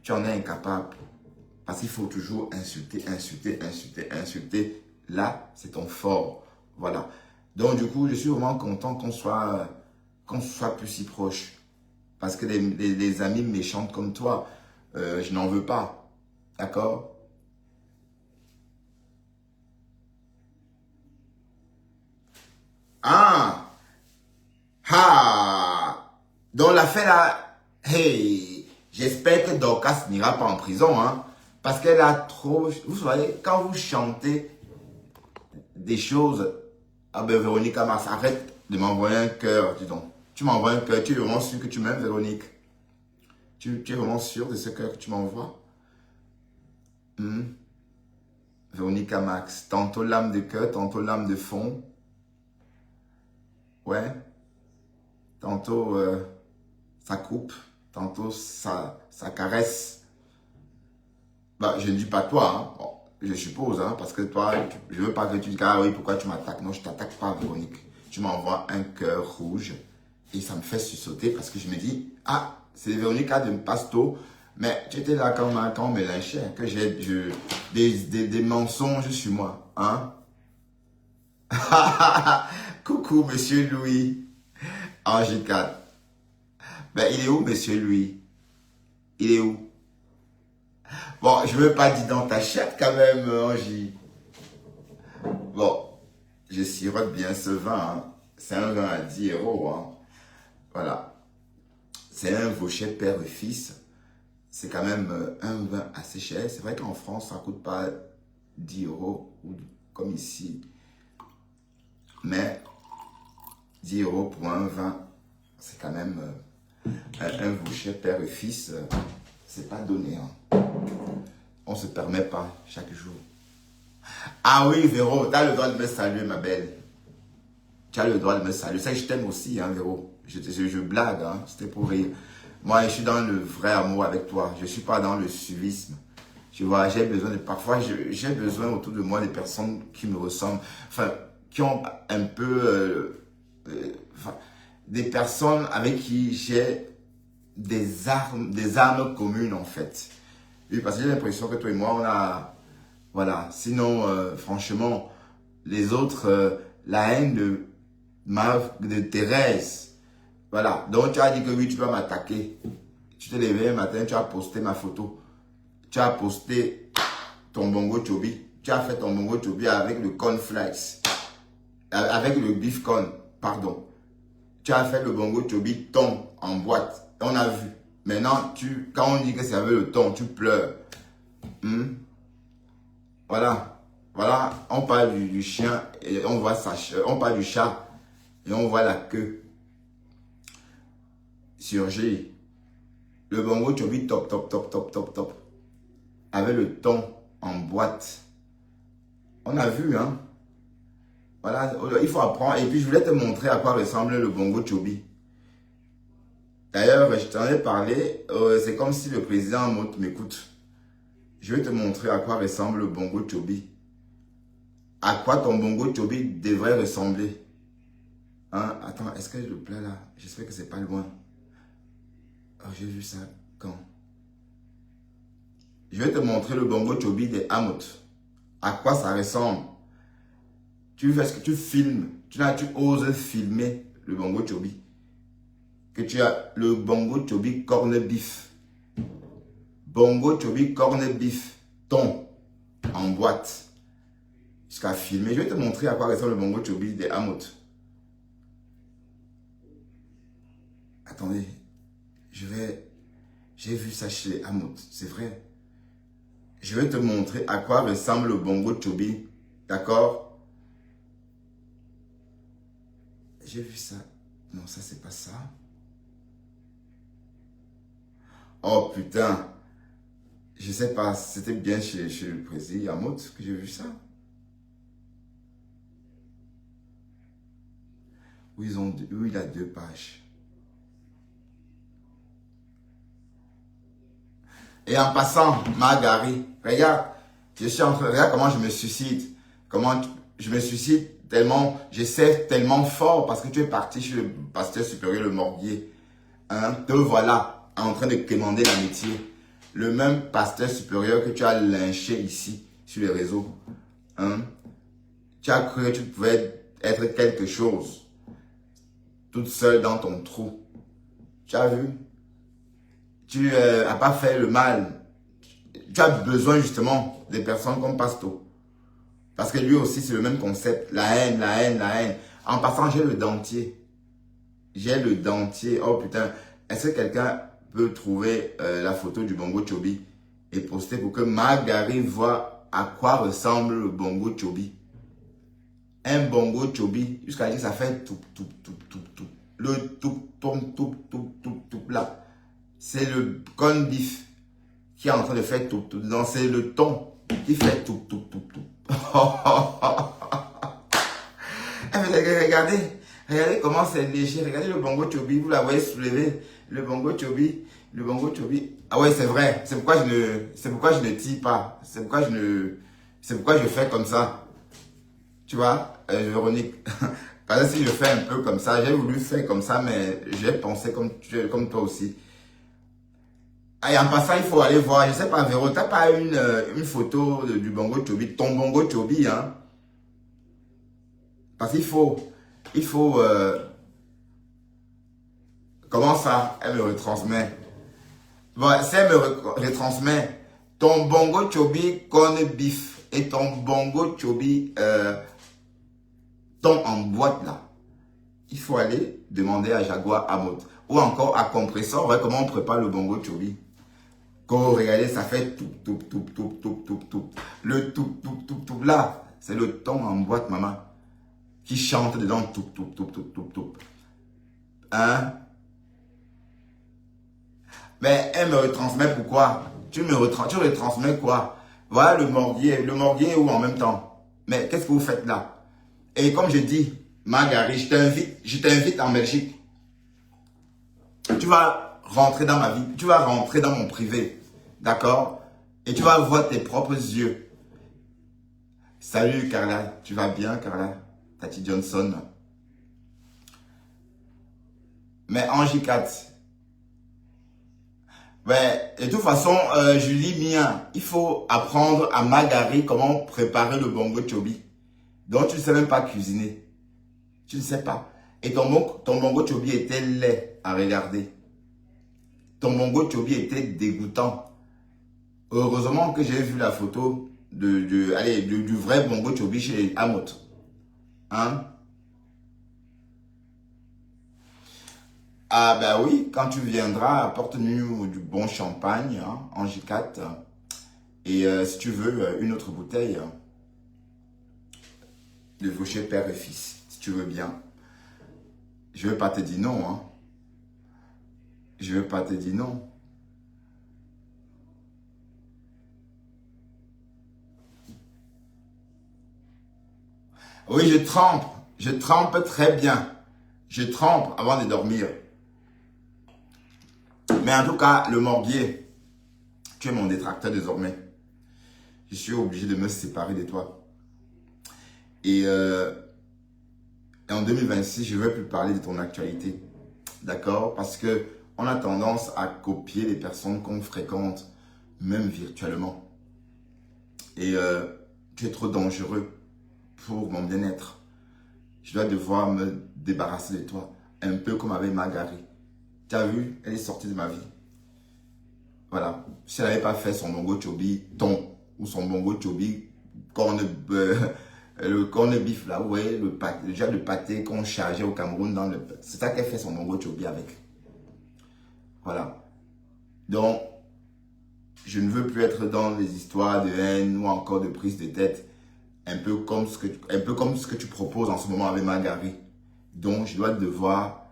tu en es incapable. Parce qu'il faut toujours insulter, insulter, insulter, insulter. Là, c'est ton fort. Voilà. Donc, du coup, je suis vraiment content qu'on soit plus si proches. Parce que les amis méchantes comme toi, je n'en veux pas. D'accord? Ah! Ah! Donc, l'affaire là, hey! J'espère que Dorcas n'ira pas en prison, hein? Parce qu'elle a trop... Vous savez, quand vous chantez des choses... Ah ben, Véronique Mars, arrête de m'envoyer un cœur, dis donc. Tu m'envoies un cœur, tu es vraiment sûr que tu m'aimes, Véronique? Tu es vraiment sûr de ce cœur que tu m'envoies? Véronique Max, tantôt l'âme de cœur, tantôt l'âme de fond. Ouais. Tantôt ça coupe, tantôt ça caresse. Bah, je ne dis pas toi, hein. Bon, je suppose, hein, parce que toi, je veux pas que tu dises, ah oui, pourquoi tu m'attaques? Non, je t'attaque pas, Véronique. Tu m'envoies un cœur rouge et ça me fait sursauter parce que je me dis, ah, c'est Véronique de Pasto, mais tu étais là quand on me lynchait, que j'ai des mensonges sur moi, hein. Coucou, monsieur Louis. Angie 4. Ben, il est où, monsieur Louis? Il est où? Bon, je veux pas dire dans ta chatte quand même, Angie. Bon, je sirote bien ce vin. Hein. C'est un vin à 10 euros. Hein. Voilà. C'est un Vauchet père et fils. C'est quand même un vin assez cher. C'est vrai qu'en France, ça ne coûte pas 10 euros comme ici. Mais 10 euros pour un vin, c'est quand même un Vauchet père et fils. C'est pas donné. Hein. On ne se permet pas chaque jour. Ah oui, Véro, tu as le droit de me saluer, ma belle. Tu as le droit de me saluer. Ça, je t'aime aussi, hein, Véro. Je blague, hein. C'était pour rire. Moi, je suis dans le vrai amour avec toi. Je ne suis pas dans le suivisme. Tu vois, j'ai besoin de... Parfois, j'ai besoin autour de moi des personnes qui me ressemblent. Enfin, qui ont un peu... des personnes avec qui j'ai des armes communes, en fait. Oui, parce que j'ai l'impression que toi et moi, on a... Voilà. Sinon, franchement, les autres, la haine de Thérèse. Voilà. Donc, tu as dit que oui, tu vas m'attaquer. Tu t'es levé un matin, tu as posté ma photo. Tu as posté ton bongo chobi. Tu as fait ton bongo chobi avec le cornflakes. Avec le beef corn, pardon. Tu as fait le bongo chobi thon en boîte. On a vu. Maintenant, quand on dit que c'est avec le thon, tu pleures. Voilà. Voilà. On parle du chien et on voit on parle du chat et on voit la queue. Surgir. Le bongo chobi top, top, top, top, top, top. Avec le thon en boîte. On a vu, hein. Voilà, il faut apprendre. Et puis, je voulais te montrer à quoi ressemble le bongo chobi. D'ailleurs, je t'en ai parlé. C'est comme si le président m'écoute. Je vais te montrer à quoi ressemble le bongo chobi. À quoi ton bongo chobi devrait ressembler. Hein? Attends, est-ce que le plat là, j'espère que c'est pas loin. Oh, j'ai vu ça quand? Je vais te montrer le bongo chobi des Hamout. À quoi ça ressemble. Tu fais ce que tu filmes. Tu oses filmer le bongo chobi. Que tu as le bongo chobi corned beef. Bongo chobi corned beef. Thon en boîte. Jusqu'à filmer. Je vais te montrer à quoi ressemble le bongo chobi des Hamout. Attendez. J'ai vu ça chez les Hamout. C'est vrai. Je vais te montrer à quoi ressemble le bongo chobi. D'accord? J'ai vu ça. Non, ça, c'est pas ça. Oh, putain. Je sais pas. C'était bien chez le président Hamout que j'ai vu ça. Où il a 2 pages. Et en passant, Margari, regarde, regarde comment je me suicide. Comment je me suicide tellement, j'essaie tellement fort parce que tu es parti chez le pasteur supérieur, le Morbier. Hein, te voilà en train de commander l'amitié. Le même pasteur supérieur que tu as lynché ici sur les réseaux. Hein, tu as cru que tu pouvais être quelque chose. Toute seule dans ton trou. Tu as vu? Tu n'as pas fait le mal. Tu as besoin justement des personnes comme Pasto. Parce que lui aussi, c'est le même concept. La haine, la haine, la haine. En passant, j'ai le dentier. J'ai le dentier. Oh putain. Est-ce que quelqu'un peut trouver la photo du bongo chobi et poster pour que Margari voit à quoi ressemble le bongo chobi? Un bongo chobi, jusqu'à dire ça fait tout, tout, tout, tout, tout. Le tout, tout, tout, tout, tout, tout là. C'est le corn beef qui est en train de faire tout, tout. Non, c'est le thon qui fait tout, tout, tout, tout. Regardez, regardez comment c'est léger. Regardez le bongo chobi, vous la voyez soulever. Le bongo chobi, le bongo chobi. Ah ouais, c'est vrai. C'est pourquoi je ne tire pas. C'est pourquoi je fais comme ça. Tu vois, Véronique. Parce que si je fais un peu comme ça, j'ai voulu faire comme ça, mais j'ai pensé comme toi aussi. Et en passant, il faut aller voir, je sais pas, Véro, t'as pas une photo du bongo chobi, ton bongo chobi, hein? Parce il faut, comment ça, elle me retransmet. Bon, si elle me retransmet, ton bongo chobi corn beef et ton bongo chobi tombe en boîte là. Il faut aller demander à Jaguar Amot ou encore à Compressor, ouais, comment on prépare le bongo chobi. Quand vous regardez, ça fait tout, tout, tout, tout, tout, tout, tout. Le tout, tout, tout, tout là, c'est le ton en boîte, maman, qui chante dedans, tout, tout, tout, tout, tout, tout. Hein? Mais elle me retransmet pourquoi? Tu retransmets quoi? Voilà le morguier ou en même temps. Mais qu'est-ce que vous faites là? Et comme je dis, Marguerite, je t'invite en Belgique. Tu vas rentrer dans ma vie, tu vas rentrer dans mon privé, d'accord? Et tu vas voir tes propres yeux. Salut Carla, tu vas bien Carla? Tati Johnson. Mais Angie 4. Ouais, de toute façon, Julie Mien, il faut apprendre à Marguerite comment préparer le bongo chobi. Donc tu ne sais même pas cuisiner. Tu ne sais pas. Et ton bongo chobi était laid à regarder. Ton bongo chobi était dégoûtant. Heureusement que j'ai vu la photo du vrai bongo chobi chez Amot. Hein? Ah ben oui, quand tu viendras, apporte-nous du bon champagne, hein, en J4. Et si tu veux, une autre bouteille de Vaucher père et fils, si tu veux bien. Je ne vais pas te dire non, hein. Je ne vais pas te dire non. Oui, je trempe très bien. Je trempe avant de dormir. Mais en tout cas, le morbier, tu es mon détracteur désormais. Je suis obligé de me séparer de toi. Et en 2026, je ne vais plus parler de ton actualité. D'accord? Parce que on a tendance à copier les personnes qu'on fréquente, même virtuellement. Et tu es trop dangereux pour mon bien-être. Je dois devoir me débarrasser de toi. Un peu comme avec Marguerite. Tu as vu, elle est sortie de ma vie. Voilà. Si elle n'avait pas fait son bongo chobi thon ou son bongo chobi le corne beef là, vous voyez, le genre de pâté qu'on chargeait au Cameroun c'est ça qu'elle fait son bongo chobi avec. Voilà. Donc, je ne veux plus être dans les histoires de haine ou encore de prise de tête, un peu comme ce que tu proposes en ce moment avec Marguerite. Donc, je dois devoir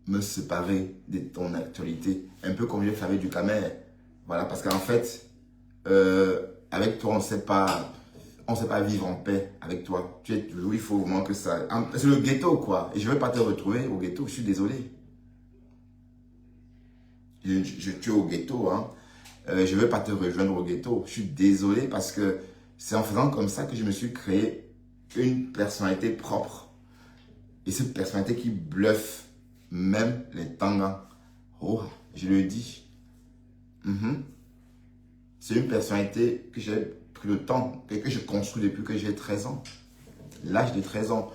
me séparer de ton actualité, un peu comme j'ai fait avec du Camer. Voilà, parce qu'en fait, avec toi, on ne sait pas vivre en paix avec toi. Tu es toujours, il faut vraiment que ça... C'est le ghetto, quoi. Et je ne vais pas te retrouver au ghetto, je suis désolé. Je tue au ghetto, hein. Je ne vais pas te rejoindre au ghetto. Je suis désolé parce que c'est en faisant comme ça que je me suis créé une personnalité propre. Et cette personnalité qui bluffe même les tangas. Oh, je le dis. C'est une personnalité que j'ai pris le temps, que je construis depuis que j'ai 13 ans. L'âge de 13 ans.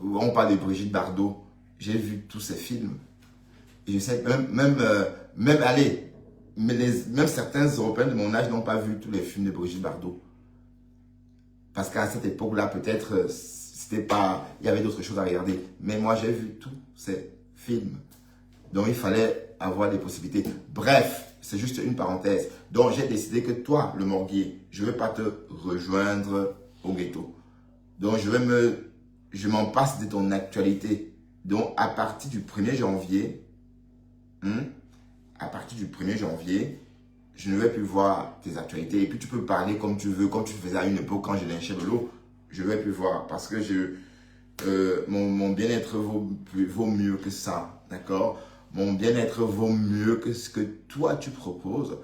On parle de Brigitte Bardot. J'ai vu tous ces films. Et je sais, allez, même certains Européens de mon âge n'ont pas vu tous les films de Brigitte Bardot. Parce qu'à cette époque-là, peut-être, c'était pas, il y avait d'autres choses à regarder. Mais moi, j'ai vu tous ces films. Donc, il fallait avoir des possibilités. Bref, c'est juste une parenthèse. Donc, j'ai décidé que toi, le morguier, je ne vais pas te rejoindre au ghetto. Donc, je m'en passe de ton actualité. Donc, à partir du 1er janvier, je ne vais plus voir tes actualités. Et puis, tu peux parler comme tu veux, comme tu faisais à une époque quand je lynchais de l'eau. Je ne vais plus voir parce que mon bien-être vaut mieux que ça. D'accord? Mon bien-être vaut mieux que ce que toi, tu proposes.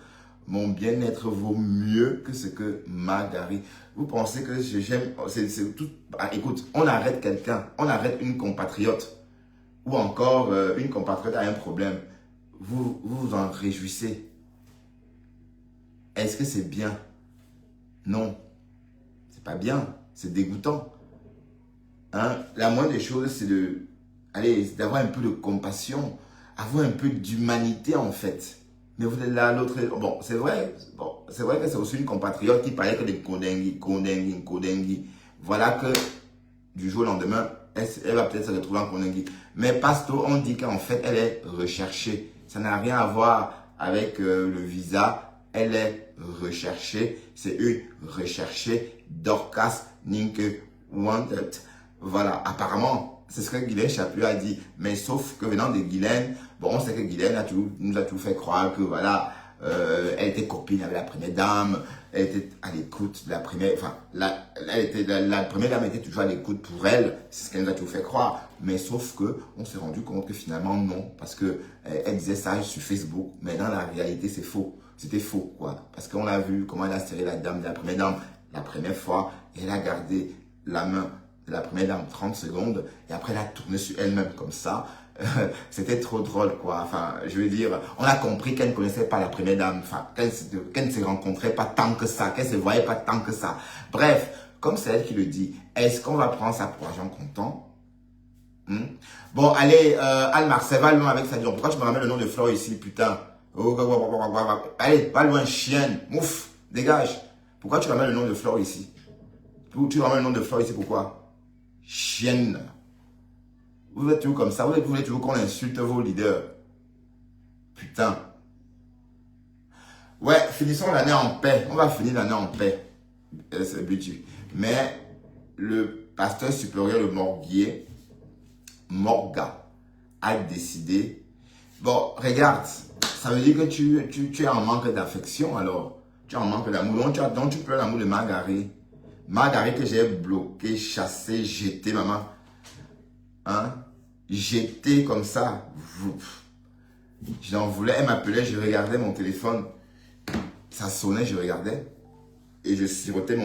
Mon bien-être vaut mieux que ce que Marguerite. Vous pensez que j'aime... C'est tout... Ah, écoute, on arrête quelqu'un, on arrête une compatriote ou encore une compatriote a un problème. Vous vous en réjouissez. Est-ce que c'est bien? Non, c'est pas bien, c'est dégoûtant. Hein? La moindre des choses, c'est d'avoir un peu de compassion, avoir un peu d'humanité en fait. Mais vous êtes là, l'autre... Bon, c'est vrai que c'est aussi une compatriote qui parlait que des Kodengui. Voilà que du jour au lendemain, elle va peut-être se retrouver en Kodengui. Mais Pasto, on dit qu'en fait, elle est recherchée. Ça n'a rien à voir avec le visa. Elle est recherchée. C'est une recherchée. Dorcas Ninke Wanted. Voilà, apparemment, c'est ce que Guylaine Chaput a dit. Mais sauf que venant de Guylaine, bon, on sait que Guylaine nous a tout fait croire que voilà, elle était copine avec la première dame, elle était à l'écoute de la première, enfin, la première dame était toujours à l'écoute pour elle, c'est ce qu'elle nous a tout fait croire. Mais sauf que, on s'est rendu compte que finalement non, parce que elle disait ça sur Facebook, mais dans la réalité c'est faux. C'était faux, quoi. Parce qu'on a vu comment elle a serré la dame de la première dame la première fois, et elle a gardé la main de la première dame 30 secondes, et après elle a tourné sur elle-même comme ça. C'était trop drôle, quoi. Enfin, je veux dire, on a compris qu'elle ne connaissait pas la première dame, enfin, qu'elle ne se rencontrait pas tant que ça, qu'elle ne se voyait pas tant que ça. Bref, comme c'est elle qui le dit, est-ce qu'on va prendre ça pour argent comptant? Bon, allez, Anne-Marcel, va loin avec ça. Pourquoi tu me ramènes le nom de Flore ici, putain? Allez, va loin, chienne, mouf, dégage. Pourquoi tu ramènes le nom de Flore ici? Tu ramènes le nom de Flore ici, pourquoi? Chienne. Vous êtes toujours comme ça, vous voulez toujours qu'on insulte vos leaders. Putain. Ouais, finissons l'année en paix. On va finir l'année en paix. C'est le but. Mais le pasteur supérieur, le Morga, a décidé. Bon, regarde, ça veut dire que tu es en manque d'affection alors. Tu es en manque d'amour. Donc tu pleures l'amour de Margaret. Margaret que j'ai bloqué, chassé, jeté, maman. Hein? Jeté comme ça. J'en voulais, elle m'appelait, je regardais mon téléphone. Ça sonnait, je regardais. Et je sirotais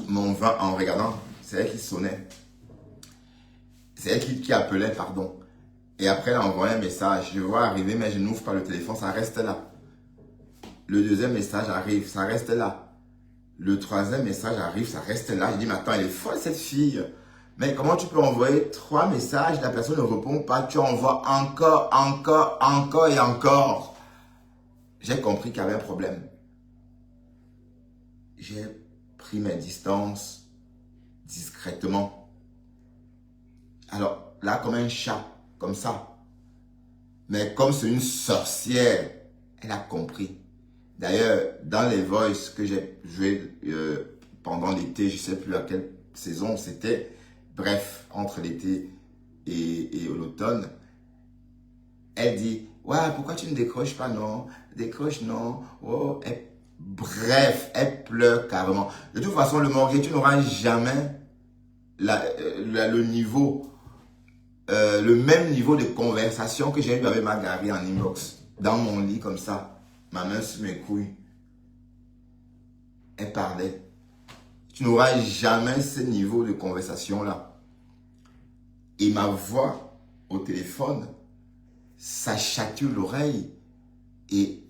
mon vin en regardant. C'est elle qui sonnait. C'est elle qui appelait, pardon. Et après, elle a envoyé un message. Je vois arriver, mais je n'ouvre pas le téléphone, ça reste là. Le deuxième message arrive, ça reste là. Le troisième message arrive, ça reste là. Je dis, mais attends, elle est folle cette fille. Mais comment tu peux envoyer 3 messages, la personne ne répond pas, tu envoies encore et encore. J'ai compris qu'il y avait un problème. J'ai pris mes distances discrètement. Alors là, comme un chat, comme ça. Mais comme c'est une sorcière, elle a compris. D'ailleurs, dans les voices que j'ai joué pendant l'été, je ne sais plus à quelle saison c'était, bref, entre l'été et l'automne, elle dit, ouais, pourquoi tu ne décroches pas, non? Décroche, non? Oh, bref, elle pleure carrément. De toute façon, le Morga, tu n'auras jamais le niveau, le même niveau de conversation que j'ai eu avec Margaret en inbox, dans mon lit comme ça, ma main sur mes couilles. Elle parlait. Tu n'auras jamais ce niveau de conversation-là. Et ma voix au téléphone, ça chatouille l'oreille. Et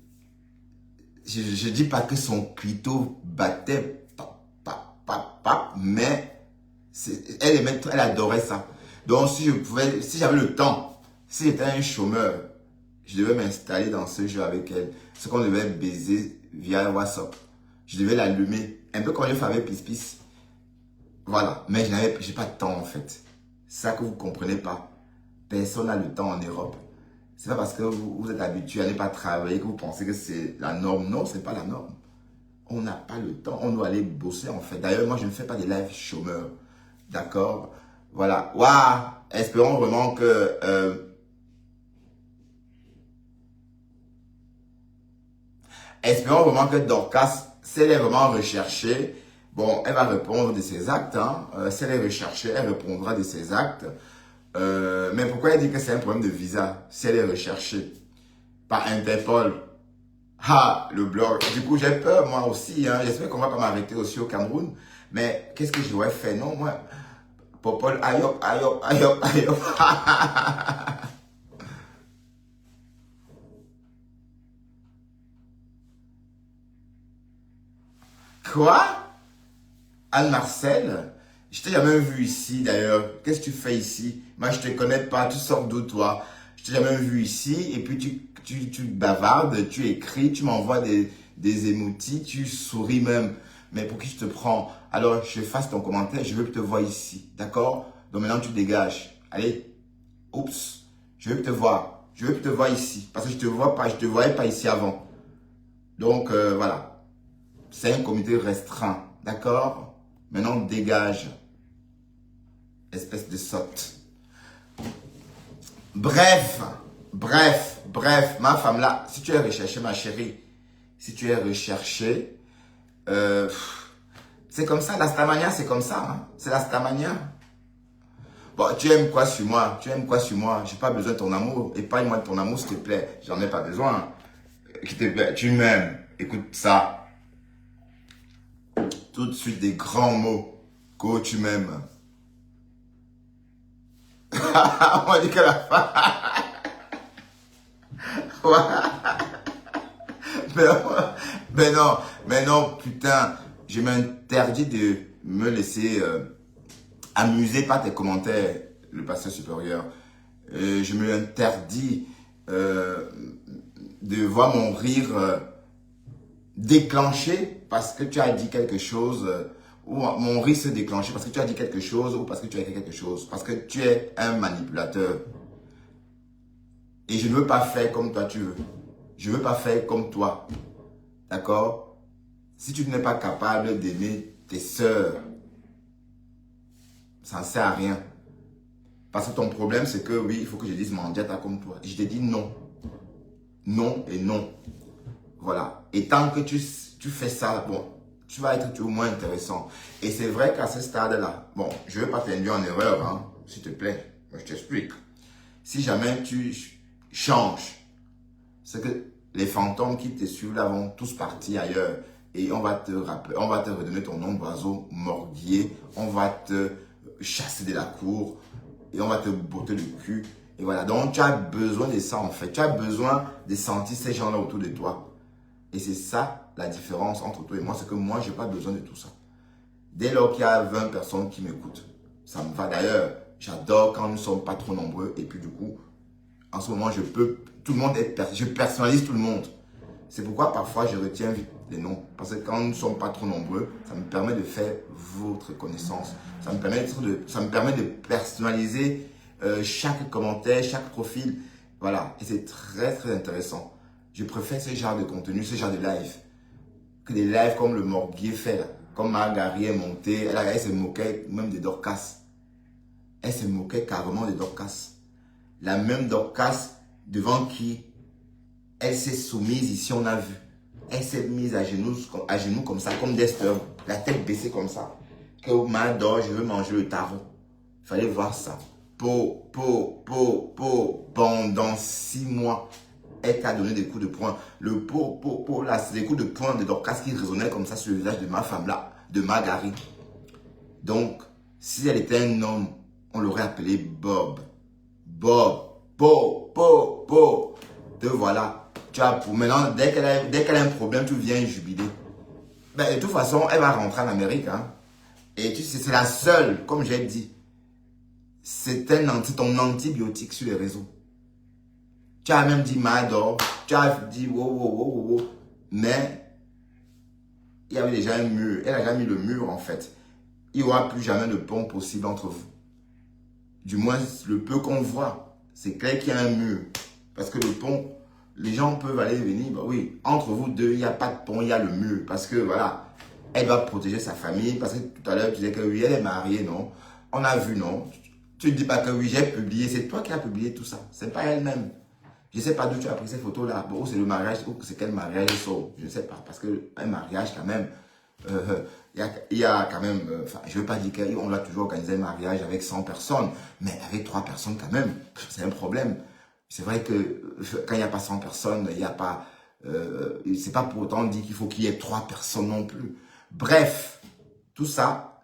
je ne dis pas que son clito battait, mais elle adorait ça. Donc si j'avais le temps, si j'étais un chômeur, je devais m'installer dans ce jeu avec elle. Ce qu'on devait baiser via WhatsApp. Je devais l'allumer. Un peu comme je fais avec Pis. Voilà. Mais j'ai pas de temps en fait. C'est ça que vous ne comprenez pas. Personne n'a le temps en Europe. C'est pas parce que vous êtes habitué à ne pas travailler que vous pensez que c'est la norme. Non, c'est pas la norme. On n'a pas le temps. On doit aller bosser en fait. D'ailleurs, moi, je ne fais pas des lives chômeurs. D'accord? Voilà. Waouh! Espérons vraiment que... espérons vraiment que Dorcas, si elle est vraiment recherchée, bon, elle va répondre de ses actes. Hein. Si elle est recherchée, elle répondra de ses actes. Mais pourquoi elle dit que c'est un problème de visa si elle est recherchée par Interpol? Ah, le blog. Du coup, j'ai peur, moi aussi. Hein. J'espère qu'on va pas m'arrêter aussi au Cameroun. Mais qu'est-ce que j'aurais fait? Non, moi, Popol, ayop, ayop, ayop, ayop. Quoi? Anne-Marcel? Je t'ai jamais vu ici d'ailleurs. Qu'est-ce que tu fais ici? Moi, je te connais pas. Tu sors d'où toi? Je t'ai jamais vu ici. Et puis, tu bavardes, tu écris, tu m'envoies des émojis, tu souris même. Mais pour qui je te prends? Alors, je fasse ton commentaire. Je veux que te voir ici. D'accord? Donc maintenant, tu dégages. Allez. Oups. Je veux que te voir. Je veux que te voir ici. Parce que je te vois pas. Je te voyais pas ici avant. Donc, voilà. C'est un comité restreint. D'accord? Maintenant, dégage. Espèce de sotte. Bref, ma femme là, si tu es recherchée, ma chérie, si tu es recherchée, c'est comme ça, la stamania, c'est comme ça, hein? C'est la stamania. Bon, tu aimes quoi sur moi? Tu aimes quoi sur moi? J'ai pas besoin de ton amour. Épargne-moi de ton amour, s'il te plaît. J'en ai pas besoin. S'il te plaît, tu m'aimes. Écoute ça. Tout de suite des grands mots. Go, tu m'aimes. On m'a dit que la femme. Mais non, putain, je m'interdis de me laisser amuser par tes commentaires, le pasteur supérieur. Je me interdis de voir mon rire déclenché parce que tu as dit quelque chose, ou mon rire se déclencher parce que tu as dit quelque chose, ou parce que tu as écrit quelque chose, parce que tu es un manipulateur. Et je ne veux pas faire comme toi tu veux. Je ne veux pas faire comme toi. D'accord? Si tu n'es pas capable d'aimer tes sœurs, ça ne sert à rien. Parce que ton problème, c'est que oui, il faut que je dise Mandiata comme toi. Et je te dis non. Non et non. Voilà. Et tant que tu fais ça, bon, tu vas être toujours moins intéressant. Et c'est vrai qu'à ce stade-là, bon, je ne veux pas t'induire en erreur, hein, s'il te plaît. Moi, je t'explique. Si jamais tu changes, c'est que les fantômes qui te suivent là vont tous partir ailleurs. Et on va te rappeler, on va te redonner ton nom d'oiseau morguier. On va te chasser de la cour. Et on va te botter le cul. Et voilà. Donc, tu as besoin de ça en fait. Tu as besoin de sentir ces gens-là autour de toi. Et c'est ça la différence entre toi et moi. C'est que moi, je n'ai pas besoin de tout ça. Dès lors qu'il y a 20 personnes qui m'écoutent, ça me va. D'ailleurs, j'adore quand nous ne sommes pas trop nombreux. Et puis du coup, en ce moment, tout le monde je personnalise tout le monde. C'est pourquoi parfois je retiens vite les noms. Parce que quand nous ne sommes pas trop nombreux, ça me permet de faire votre connaissance. Ça me permet de personnaliser chaque commentaire, chaque profil. Voilà. Et c'est très, très intéressant. Je préfère ce genre de contenu, ce genre de live. Que des lives comme le Morguier fait là. Comme Margarie est montée, elle se moquait même de Dorcas. Elle se moquait carrément de Dorcas. La même Dorcas devant qui elle s'est soumise ici, on a vu. Elle s'est mise à genoux comme ça, comme Dexter, la tête baissée comme ça. Que m'adore, je veux manger le tarot. Il fallait voir ça. Pendant 6 mois, elle t'a donné des coups de poing. Là, c'est des coups de poing de Dorcas qui résonnaient comme ça sur le visage de ma femme là, de Margarie. Donc, si elle était un homme, on l'aurait appelé Bob. Te voilà. Tu as pour maintenant, dès qu'elle a un problème, tu viens jubiler. Ben, de toute façon, elle va rentrer en Amérique. Hein. Et tu sais, c'est la seule, comme j'ai dit. C'est ton antibiotique sur les réseaux. Tu as même dit Mador. Tu as dit wow. Mais il y avait déjà un mur. Elle a déjà mis le mur en fait. Il n'y aura plus jamais de pont possible entre vous. Du moins, le peu qu'on voit, c'est clair qu'il y a un mur. Parce que le pont, les gens peuvent aller et venir. Bah oui, entre vous deux, il n'y a pas de pont, il y a le mur. Parce que voilà, elle va protéger sa famille. Parce que tout à l'heure, tu disais que oui, elle est mariée, non? On a vu, non? Tu ne dis pas que oui, j'ai publié. C'est toi qui as publié tout ça. C'est pas elle-même. Je ne sais pas d'où tu as pris ces photos-là. Bon, c'est le mariage, ou c'est quel mariage elle sort. Je ne sais pas. Parce qu'un mariage, quand même, il y a quand même, je ne veux pas dire qu'on a toujours organisé un mariage avec 100 personnes, mais avec 3 personnes quand même, c'est un problème. C'est vrai que quand il n'y a pas 100 personnes, il n'y a pas, c'est pas pour autant dit qu'il faut qu'il y ait 3 personnes non plus. Bref, tout ça,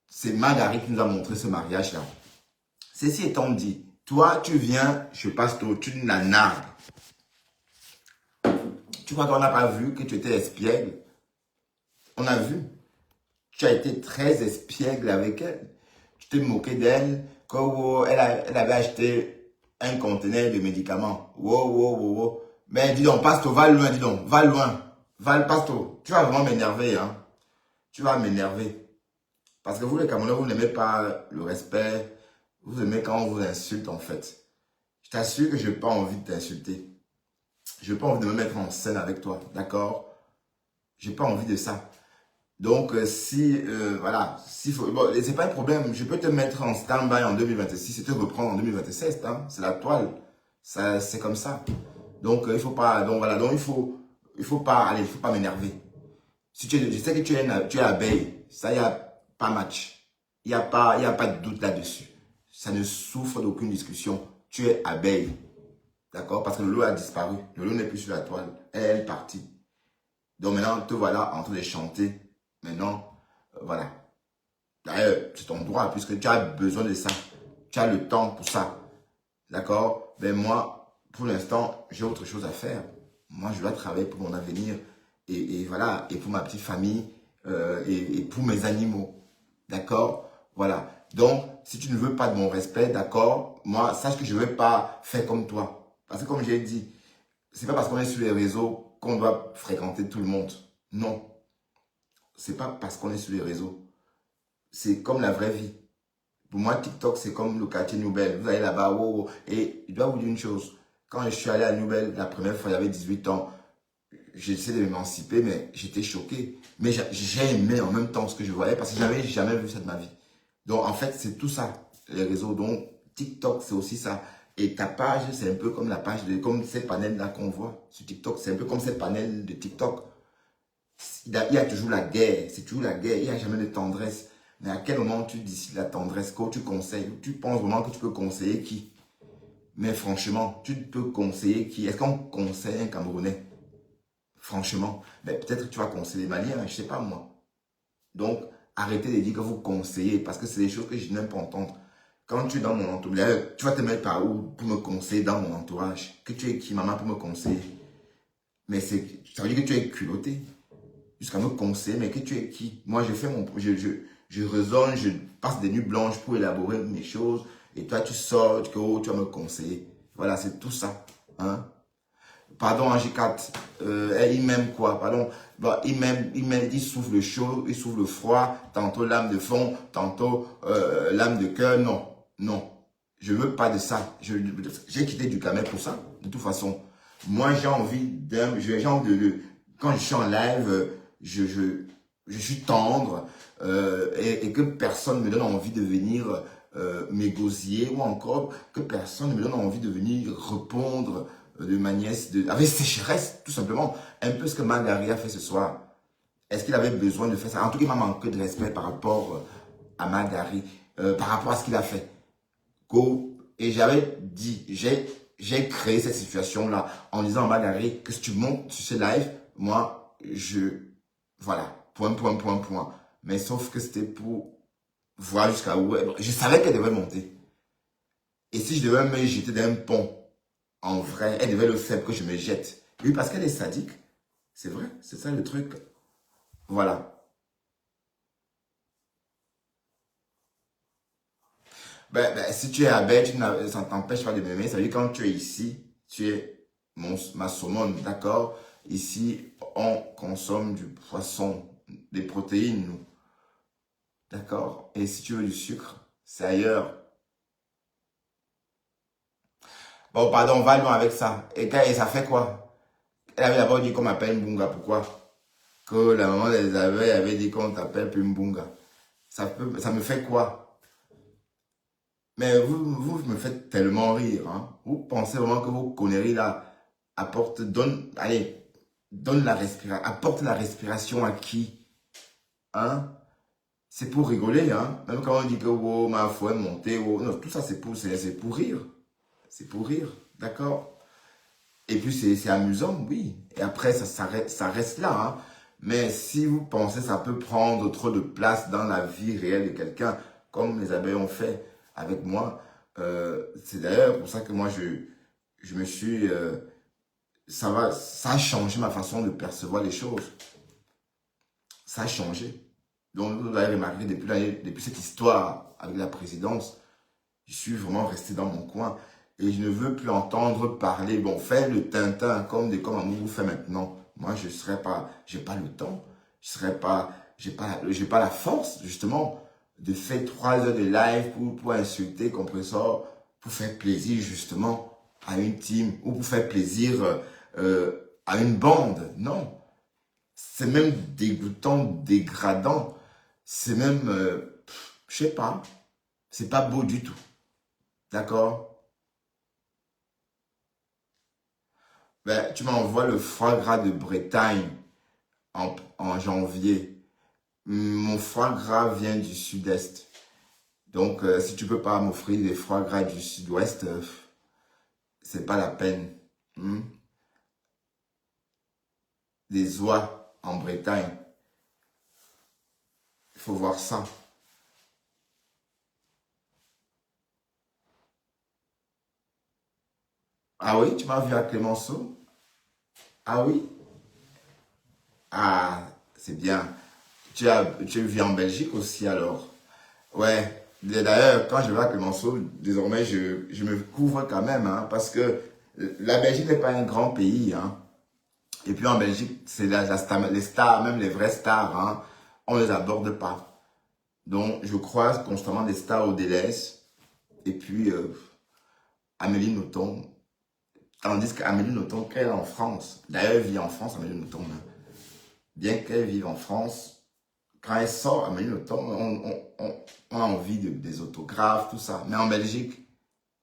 c'est Margaret qui nous a montré ce mariage-là. Ceci étant dit, toi, tu viens, je passe toi, tu la nargues. Tu crois qu'on n'a pas vu que tu étais espiègle? On a vu. Tu as été très espiègle avec elle. Tu t'es moqué d'elle quand elle avait acheté un conteneur de médicaments. Wow, wow, wow, wow. Mais dis donc, Pasto, va loin, dis donc, va loin. Va, Pasto, tu vas vraiment m'énerver, hein. Tu vas m'énerver. Parce que vous, les Camerounais, vous n'aimez pas le respect. Vous aimez quand on vous insulte, en fait. Je t'assure que je n'ai pas envie de t'insulter. Je n'ai pas envie de me mettre en scène avec toi, d'accord? Je n'ai pas envie de ça. Donc, voilà, bon, c'est pas un problème. Je peux te mettre en stand-by en 2026 et te reprendre en 2027, hein. C'est la toile. Ça, c'est comme ça. Donc, il faut pas, donc voilà, donc il faut pas, allez, il faut pas m'énerver. Si je sais que tu es abeille. Ça, il n'y a pas match. Il y a pas de doute là-dessus. Ça ne souffre d'aucune discussion. Tu es abeille. D'accord? Parce que le loup a disparu. Le loup n'est plus sur la toile. Elle est partie. Donc maintenant, te voilà en train de chanter. Maintenant, voilà. D'ailleurs, c'est ton droit puisque tu as besoin de ça. Tu as le temps pour ça. D'accord? Ben moi, pour l'instant, j'ai autre chose à faire. Moi, je dois travailler pour mon avenir. Et voilà. Et pour ma petite famille. Et pour mes animaux. D'accord? Voilà. Donc, si tu ne veux pas de mon respect, d'accord? Moi, sache que je ne vais pas faire comme toi. Parce que comme j'ai dit, c'est pas parce qu'on est sur les réseaux qu'on doit fréquenter tout le monde. Non. C'est pas parce qu'on est sur les réseaux. C'est comme la vraie vie. Pour moi, TikTok, c'est comme le quartier Nouvelle. Vous allez là-bas, wow, wow. Et je dois vous dire une chose. Quand je suis allé à Nouvelle, la première fois, j'avais 18 ans. J'essaie de m'émanciper, mais j'étais choqué. Mais j'ai aimé en même temps ce que je voyais parce que j'avais jamais vu ça de ma vie. Donc, en fait, c'est tout ça, les réseaux. Donc, TikTok, c'est aussi ça. Et ta page, c'est un peu comme la page comme ces panels-là qu'on voit sur TikTok. C'est un peu comme ces panels de TikTok. Il y a toujours la guerre. C'est toujours la guerre. Il n'y a jamais de tendresse. Mais à quel moment tu décides la tendresse? Quand tu conseilles, tu penses vraiment que tu peux conseiller qui? Mais franchement, tu peux conseiller qui? Est-ce qu'on conseille un Camerounais? Franchement, ben peut-être que tu vas conseiller les Maliens, je ne sais pas moi. Donc, arrêtez de dire que vous conseillez parce que c'est des choses que je n'aime pas entendre. Quand tu es dans mon entourage, tu vas te mettre par où pour me conseiller dans mon entourage? Que tu es qui, maman, pour me conseiller? Mais ça veut dire que tu es culotté jusqu'à me conseiller, mais que tu es qui? Moi, je fais je raisonne, je passe des nuits blanches pour élaborer mes choses et toi, tu sors, tu vas me conseiller. Voilà, c'est tout ça. Hein? Pardon, Angie 4, il m'aime quoi? Pardon, bon, il souffle le chaud, il souffle le froid, tantôt l'âme de fond, tantôt l'âme de cœur. Non, non, je veux pas de ça. J'ai quitté du camel pour ça, de toute façon. Moi, j'ai envie quand je suis en live, je suis tendre et que personne me donne envie de venir m'égosiller ou encore que personne ne me donne envie de venir répondre de manière avec sécheresse, tout simplement. Un peu ce que Magari a fait ce soir. Est-ce qu'il avait besoin de faire ça? En tout cas, il m'a manqué de respect par rapport à Magari, par rapport à ce qu'il a fait. Et j'avais dit, j'ai créé cette situation-là en disant à Magari que si tu montes sur ce live, moi, voilà, point, point, point, point. Mais sauf que c'était pour voir jusqu'à où je savais qu'elle devait monter. Et si je devais me jeter d'un pont, en vrai, elle devait le faire pour que je me jette. Oui, parce qu'elle est sadique. C'est vrai, c'est ça le truc. Voilà. Si tu es abeille, ça ne t'empêche pas de m'aimer. Ça veut dire que quand tu es ici, tu es ma saumone, d'accord? Ici, on consomme du poisson, des protéines, nous. D'accord? Et si tu veux du sucre, c'est ailleurs. Bon, pardon, va loin avec ça. Et ça fait quoi? Elle avait d'abord dit qu'on m'appelle Mbunga. Pourquoi? Que la maman des abeilles avait dit qu'on t'appelle Mbunga. Ça me fait quoi? Mais vous me faites tellement rire. Hein? Vous pensez vraiment que vos conneries là apporte la respiration à qui? Hein? C'est pour rigoler. Hein? Même quand on dit que oh, ma foi est montée, oh, non, tout ça c'est pour rire. C'est pour rire. D'accord? Et puis c'est amusant, oui. Et après, ça reste là. Hein. Mais si vous pensez que ça peut prendre trop de place dans la vie réelle de quelqu'un, comme les abeilles ont fait avec moi, c'est d'ailleurs pour ça que moi, je me suis... ça a changé ma façon de percevoir les choses. Ça a changé. Donc, vous avez remarqué, depuis cette histoire avec la présidence, je suis vraiment resté dans mon coin. Et je ne veux plus entendre parler. Bon, faire le tintin comme vous fait maintenant. Moi, je serais pas, j'ai pas le temps. Je serais pas, j'ai pas la force, justement, de faire 3 heures de live pour insulter, compresseur, pour faire plaisir, justement, à une team, ou pour faire plaisir, à une bande. Non. C'est même dégoûtant, dégradant. C'est même, je sais pas. C'est pas beau du tout. D'accord? Ben, tu m'envoies le foie gras de Bretagne en janvier. Mon foie gras vient du sud-est. Donc, si tu peux pas m'offrir des foie gras du sud-ouest, c'est pas la peine. Hmm? Des oies en Bretagne. Il faut voir ça. Ah oui, tu m'as vu à Clémenceau? Ah oui? Ah, c'est bien. Tu vis en Belgique aussi alors? Ouais. D'ailleurs, quand je vais à Clémenceau, désormais, je me couvre quand même, hein, parce que la Belgique n'est pas un grand pays, hein. Et puis en Belgique, c'est les stars, même les vraies stars, hein, on ne les aborde pas. Donc, je croise constamment des stars au délaisse. Et puis, Amélie Nothomb. Tandis qu'Amélie Nothomb, qu'elle est en France. D'ailleurs, elle vit en France, Amélie Nothomb, hein. Bien qu'elle vive en France, quand elle sort, Amélie Nothomb, on a envie des autographes, tout ça. Mais en Belgique,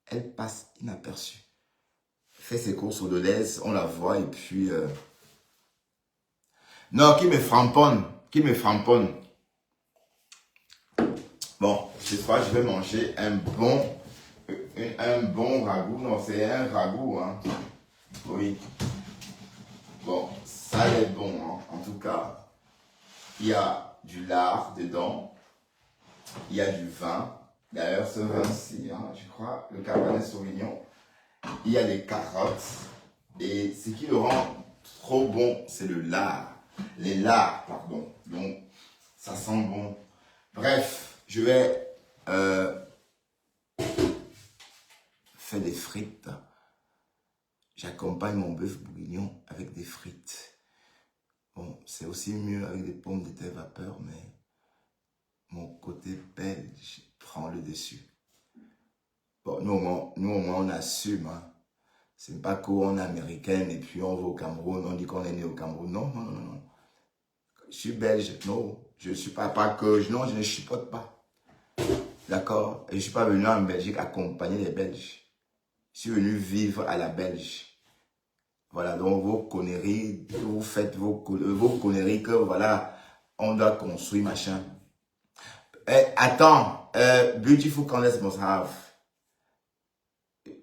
elle passe inaperçue. Elle fait ses courses au Deleuze, on la voit et puis... Non, qui me framponne? Qui me framponne? Bon, ce soir, je vais manger un bon ragoût. Non, c'est un ragoût, hein. Oui. Bon, ça est bon, hein. En tout cas, il y a du lard dedans. Il y a du vin. D'ailleurs, ce vin-ci, hein, je crois, le Cabernet Sauvignon. Il y a des carottes. Et ce qui le rend trop bon, c'est le lard. Les lards, pardon. Donc, ça sent bon. Bref, je vais faire des frites. J'accompagne mon bœuf bourguignon avec des frites. Bon, c'est aussi mieux avec des pommes de terre vapeur, mais mon côté belge prend le dessus. Bon, nous au moins on assume, hein. C'est pas qu'on est américaine et puis on va au Cameroun, on dit qu'on est né au Cameroun. Non, non, non, non. Je suis belge, non. Je ne suis pas que, non, je ne chipote pas. D'accord? Et je ne suis pas venu en Belgique accompagner les Belges. Je suis venu vivre à la Belge. Voilà, donc vos conneries, que vous faites, vos conneries que voilà, on doit construire, machin. Attends, Beautiful Candace Moshav.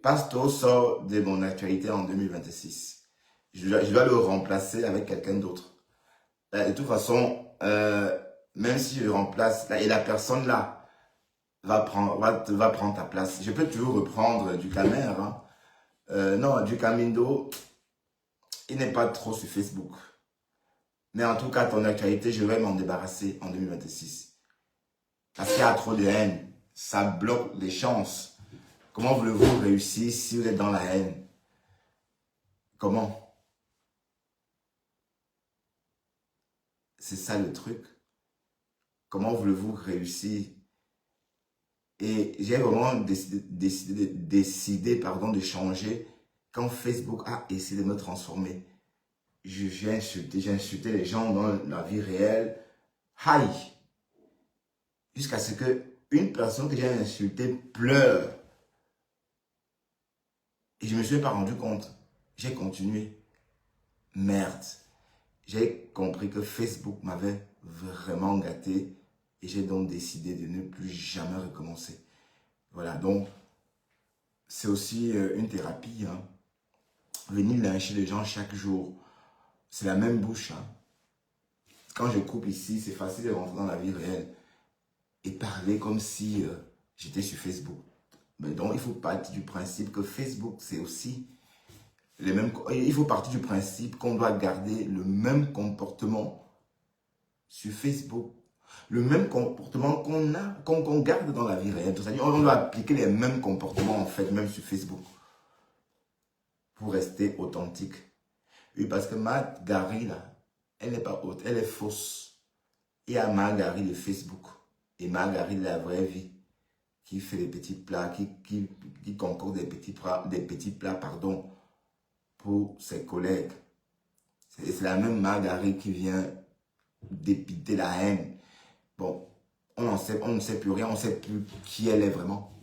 Pasto sort de mon actualité en 2026. Je dois le remplacer avec quelqu'un d'autre. De toute façon, même si je le remplace, là, et la personne là va prendre ta place. Je peux toujours reprendre du Camer, hein. Non, du Camindo, il n'est pas trop sur Facebook. Mais en tout cas, ton actualité, je vais m'en débarrasser en 2026. Parce qu'il y a trop de haine. Ça bloque les chances. Comment voulez-vous réussir si vous êtes dans la haine? Comment? C'est ça le truc. Comment voulez-vous réussir? Et j'ai vraiment décidé pardon, de changer quand Facebook a essayé de me transformer. J'ai insulté les gens dans la vie réelle. Aïe! Jusqu'à ce que une personne que j'ai insultée pleure. Et je ne me suis pas rendu compte. J'ai continué. Merde. J'ai compris que Facebook m'avait vraiment gâté. Et j'ai donc décidé de ne plus jamais recommencer. Voilà, donc c'est aussi une thérapie, hein. Venir lyncher les gens chaque jour, c'est la même bouche, hein. Quand je coupe ici, c'est facile de rentrer dans la vie réelle et parler comme si j'étais sur Facebook. Mais donc, il faut partir du principe que Facebook, c'est aussi les mêmes... Il faut partir du principe qu'on doit garder le même comportement sur Facebook. Le même comportement qu'on a, qu'on garde dans la vie réelle. C'est-à-dire, on doit appliquer les mêmes comportements, en fait, même sur Facebook, pour rester authentique. Oui, parce que ma Gary, là, elle n'est pas haute, elle est fausse. Il y a ma Gary de Facebook et ma Gary de la vraie vie qui fait des petits plats, qui concorde des petits plats, pardon, pour ses collègues. C'est la même Marguerite qui vient dépiter la haine. Bon, on ne sait plus rien, on ne sait plus qui elle est vraiment.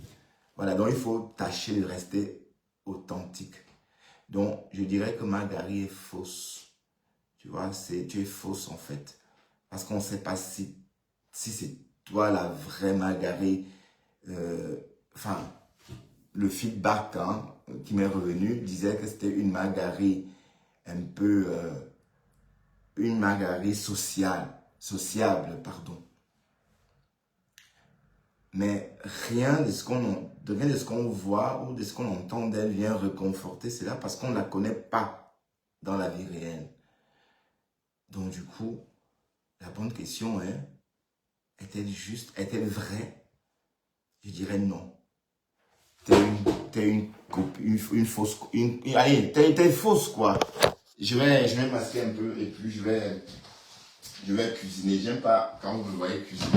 Voilà, donc il faut tâcher de rester authentique. Donc, je dirais que Marguerite est fausse. Tu vois, tu es fausse en fait. Parce qu'on ne sait pas si c'est toi la vraie Marguerite. Enfin, le feedback qui m'est revenu disait que c'était une Marguerite un peu, une Marguerite sociable, pardon. Mais rien de ce qu'on voit ou de ce qu'on entend d'elle vient réconforter cela parce qu'on ne la connaît pas dans la vie réelle. Donc du coup, la bonne question est, est-elle juste, est-elle vraie? Je dirais non. T'es une fausse, allez, t'es fausse quoi. Je vais masquer un peu et puis je vais cuisiner. J'aime pas quand vous me voyez cuisiner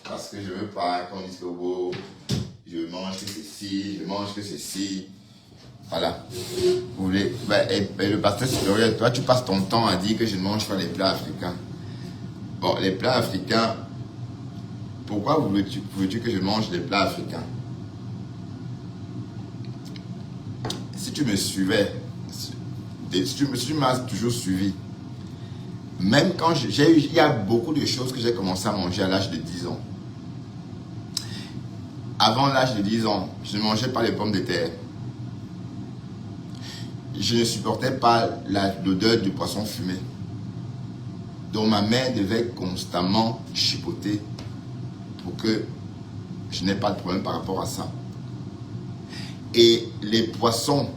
parce que je veux pas qu'on dise que oh, je mange que ceci, je mange que ceci. Voilà. Vous voulez, et le pasteur supérieur, toi tu passes ton temps à dire que je ne mange pas les plats africains. Bon, les plats africains, pourquoi veux-tu que je mange des plats africains? Si tu me suivais, si tu m'as toujours suivi, même quand il y a beaucoup de choses que j'ai commencé à manger à l'âge de 10 ans. Avant l'âge de 10 ans, je ne mangeais pas les pommes de terre. Je ne supportais pas l'odeur du poisson fumé. Donc ma mère devait constamment chipoter pour que je n'ai pas de problème par rapport à ça. Et les poissons,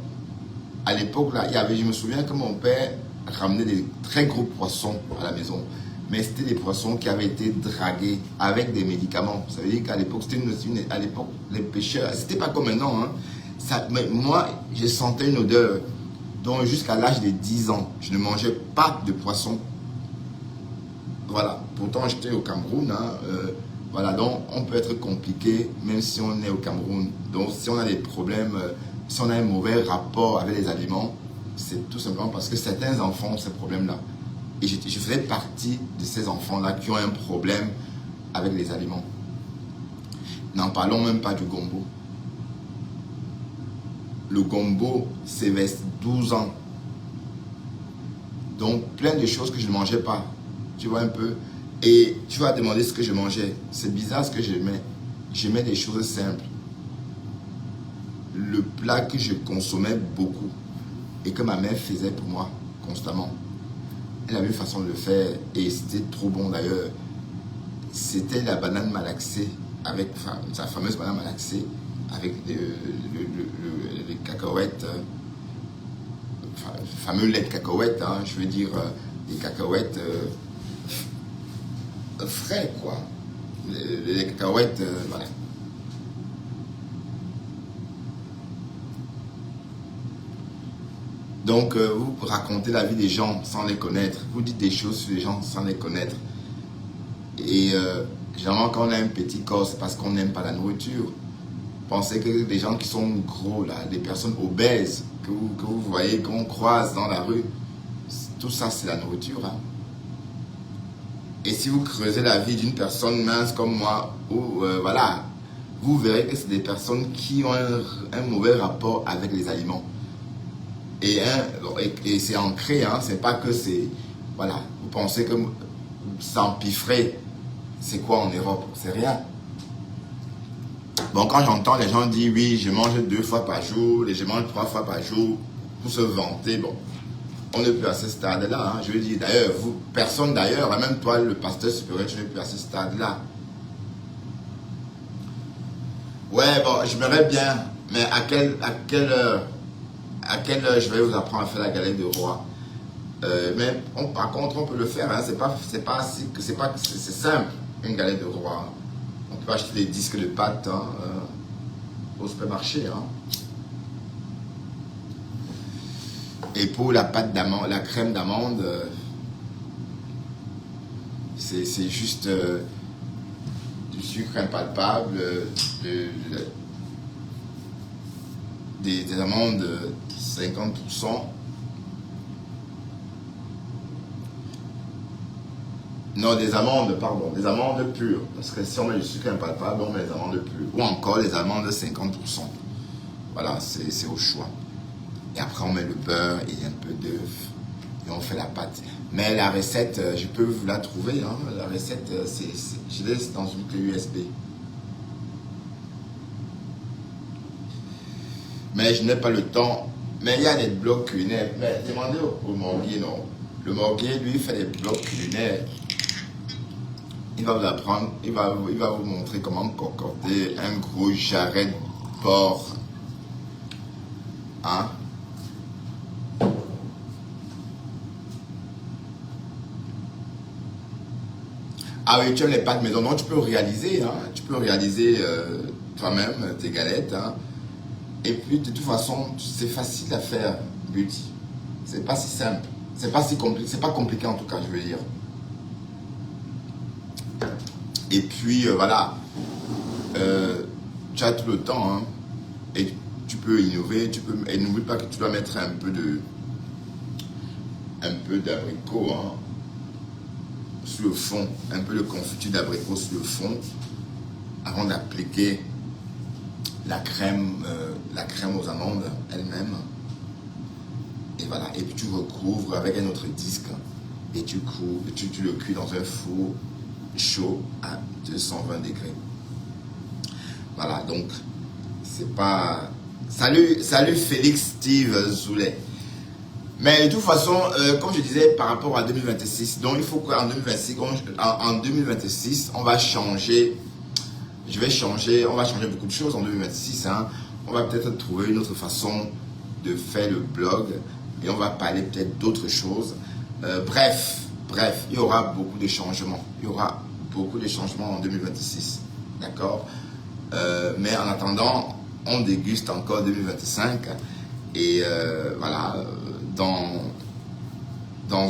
à l'époque, là, je me souviens que mon père ramenait des très gros poissons à la maison. Mais c'était des poissons qui avaient été dragués avec des médicaments. Ça veut dire qu'à l'époque, à l'époque, les pêcheurs, c'était pas comme maintenant. Mais moi, je sentais une odeur. Donc jusqu'à l'âge de 10 ans, je ne mangeais pas de poisson. Voilà. Pourtant, j'étais au Cameroun. Voilà, donc on peut être compliqué même si on est au Cameroun. Donc si on a des problèmes, si on a un mauvais rapport avec les aliments, c'est tout simplement parce que certains enfants ont ces problèmes-là. Et je faisais partie de ces enfants-là qui ont un problème avec les aliments. N'en parlons même pas du gombo. Le gombo, c'est vers 12 ans. Donc plein de choses que je ne mangeais pas. Tu vois un peu. Et tu vas demander ce que je mangeais. C'est bizarre ce que j'aimais. J'aimais des choses simples. Le plat que je consommais beaucoup et que ma mère faisait pour moi constamment. Elle avait une façon de le faire et c'était trop bon d'ailleurs. C'était la banane malaxée, avec sa fameuse banane malaxée avec les cacahuètes, le fameux lait de cacahuètes, je veux dire des cacahuètes frais quoi. Les cacahuètes, voilà. Donc, vous racontez la vie des gens sans les connaître. Vous dites des choses sur les gens sans les connaître. Et généralement, quand on a un petit corps, c'est parce qu'on n'aime pas la nourriture. Pensez que les gens qui sont gros, là, des personnes obèses que vous voyez, qu'on croise dans la rue, tout ça, c'est la nourriture. Et si vous creusez la vie d'une personne mince comme moi, voilà, vous verrez que c'est des personnes qui ont un mauvais rapport avec les aliments. Et c'est ancré, c'est pas que c'est... Voilà, vous pensez que s'empiffrer, c'est quoi en Europe? C'est rien. Bon, quand j'entends les gens dire oui, je mange 2 fois par jour, et je mange 3 fois par jour, pour se vanter, bon, on n'est plus à ce stade-là. Je veux dire, d'ailleurs, personne d'ailleurs, même toi, le pasteur supérieur, tu n'es plus à ce stade-là. Ouais, bon, je m'aimerais bien, mais à quelle heure je vais vous apprendre à faire la galette de roi? Par contre, on peut le faire. Hein. C'est simple, une galette de roi. On peut acheter des disques de pâte hein, au supermarché. Hein. Et pour la pâte d'amande, la crème d'amande, c'est juste du sucre impalpable, des amandes 50%. Non, des amandes, pardon, des amandes pures. Parce que si on met du sucre impalpable, on met des amandes pures. Ou encore les amandes 50%. Voilà, c'est au choix. Et après, on met le beurre et un peu d'œuf. Et on fait la pâte. Mais la recette, je peux vous la trouver. Hein. La recette, je laisse dans une clé USB. Mais je n'ai pas le temps. Mais il y a des blogs culinaires. Mais demandez au Morguier, non. Le Morguier, lui, fait des blogs culinaires. Il va vous apprendre, il va vous montrer comment concorder un gros jarret de porc. Hein? Ah oui, tu aimes les pâtes maison, donc tu peux réaliser, hein? Tu peux réaliser toi-même tes galettes. Hein? Et puis de toute façon, c'est facile à faire, Beauty. C'est pas si simple, c'est pas si compliqué, c'est pas compliqué en tout cas, je veux dire. Et puis voilà, tu as tout le temps, hein? Et tu peux innover, et n'oublie pas que tu dois mettre un peu d'abricot, hein, sur le fond, un peu de confiture d'abricot sur le fond, avant d'appliquer la crème aux amandes elle-même. Et voilà, et puis tu recouvres avec un autre disque et tu le cuis dans un four chaud à 220 degrés. Voilà, donc c'est pas... Salut Félix Steve Zoulet. Mais de toute façon, comme je disais par rapport à 2026, donc il faut qu'en 2026, on va changer. On va changer beaucoup de choses en 2026. Hein. On va peut-être trouver une autre façon de faire le blog et on va parler peut-être d'autres choses. Bref, il y aura beaucoup de changements. Il y aura beaucoup de changements en 2026. D'accord? Mais en attendant, on déguste encore 2025 et voilà, dans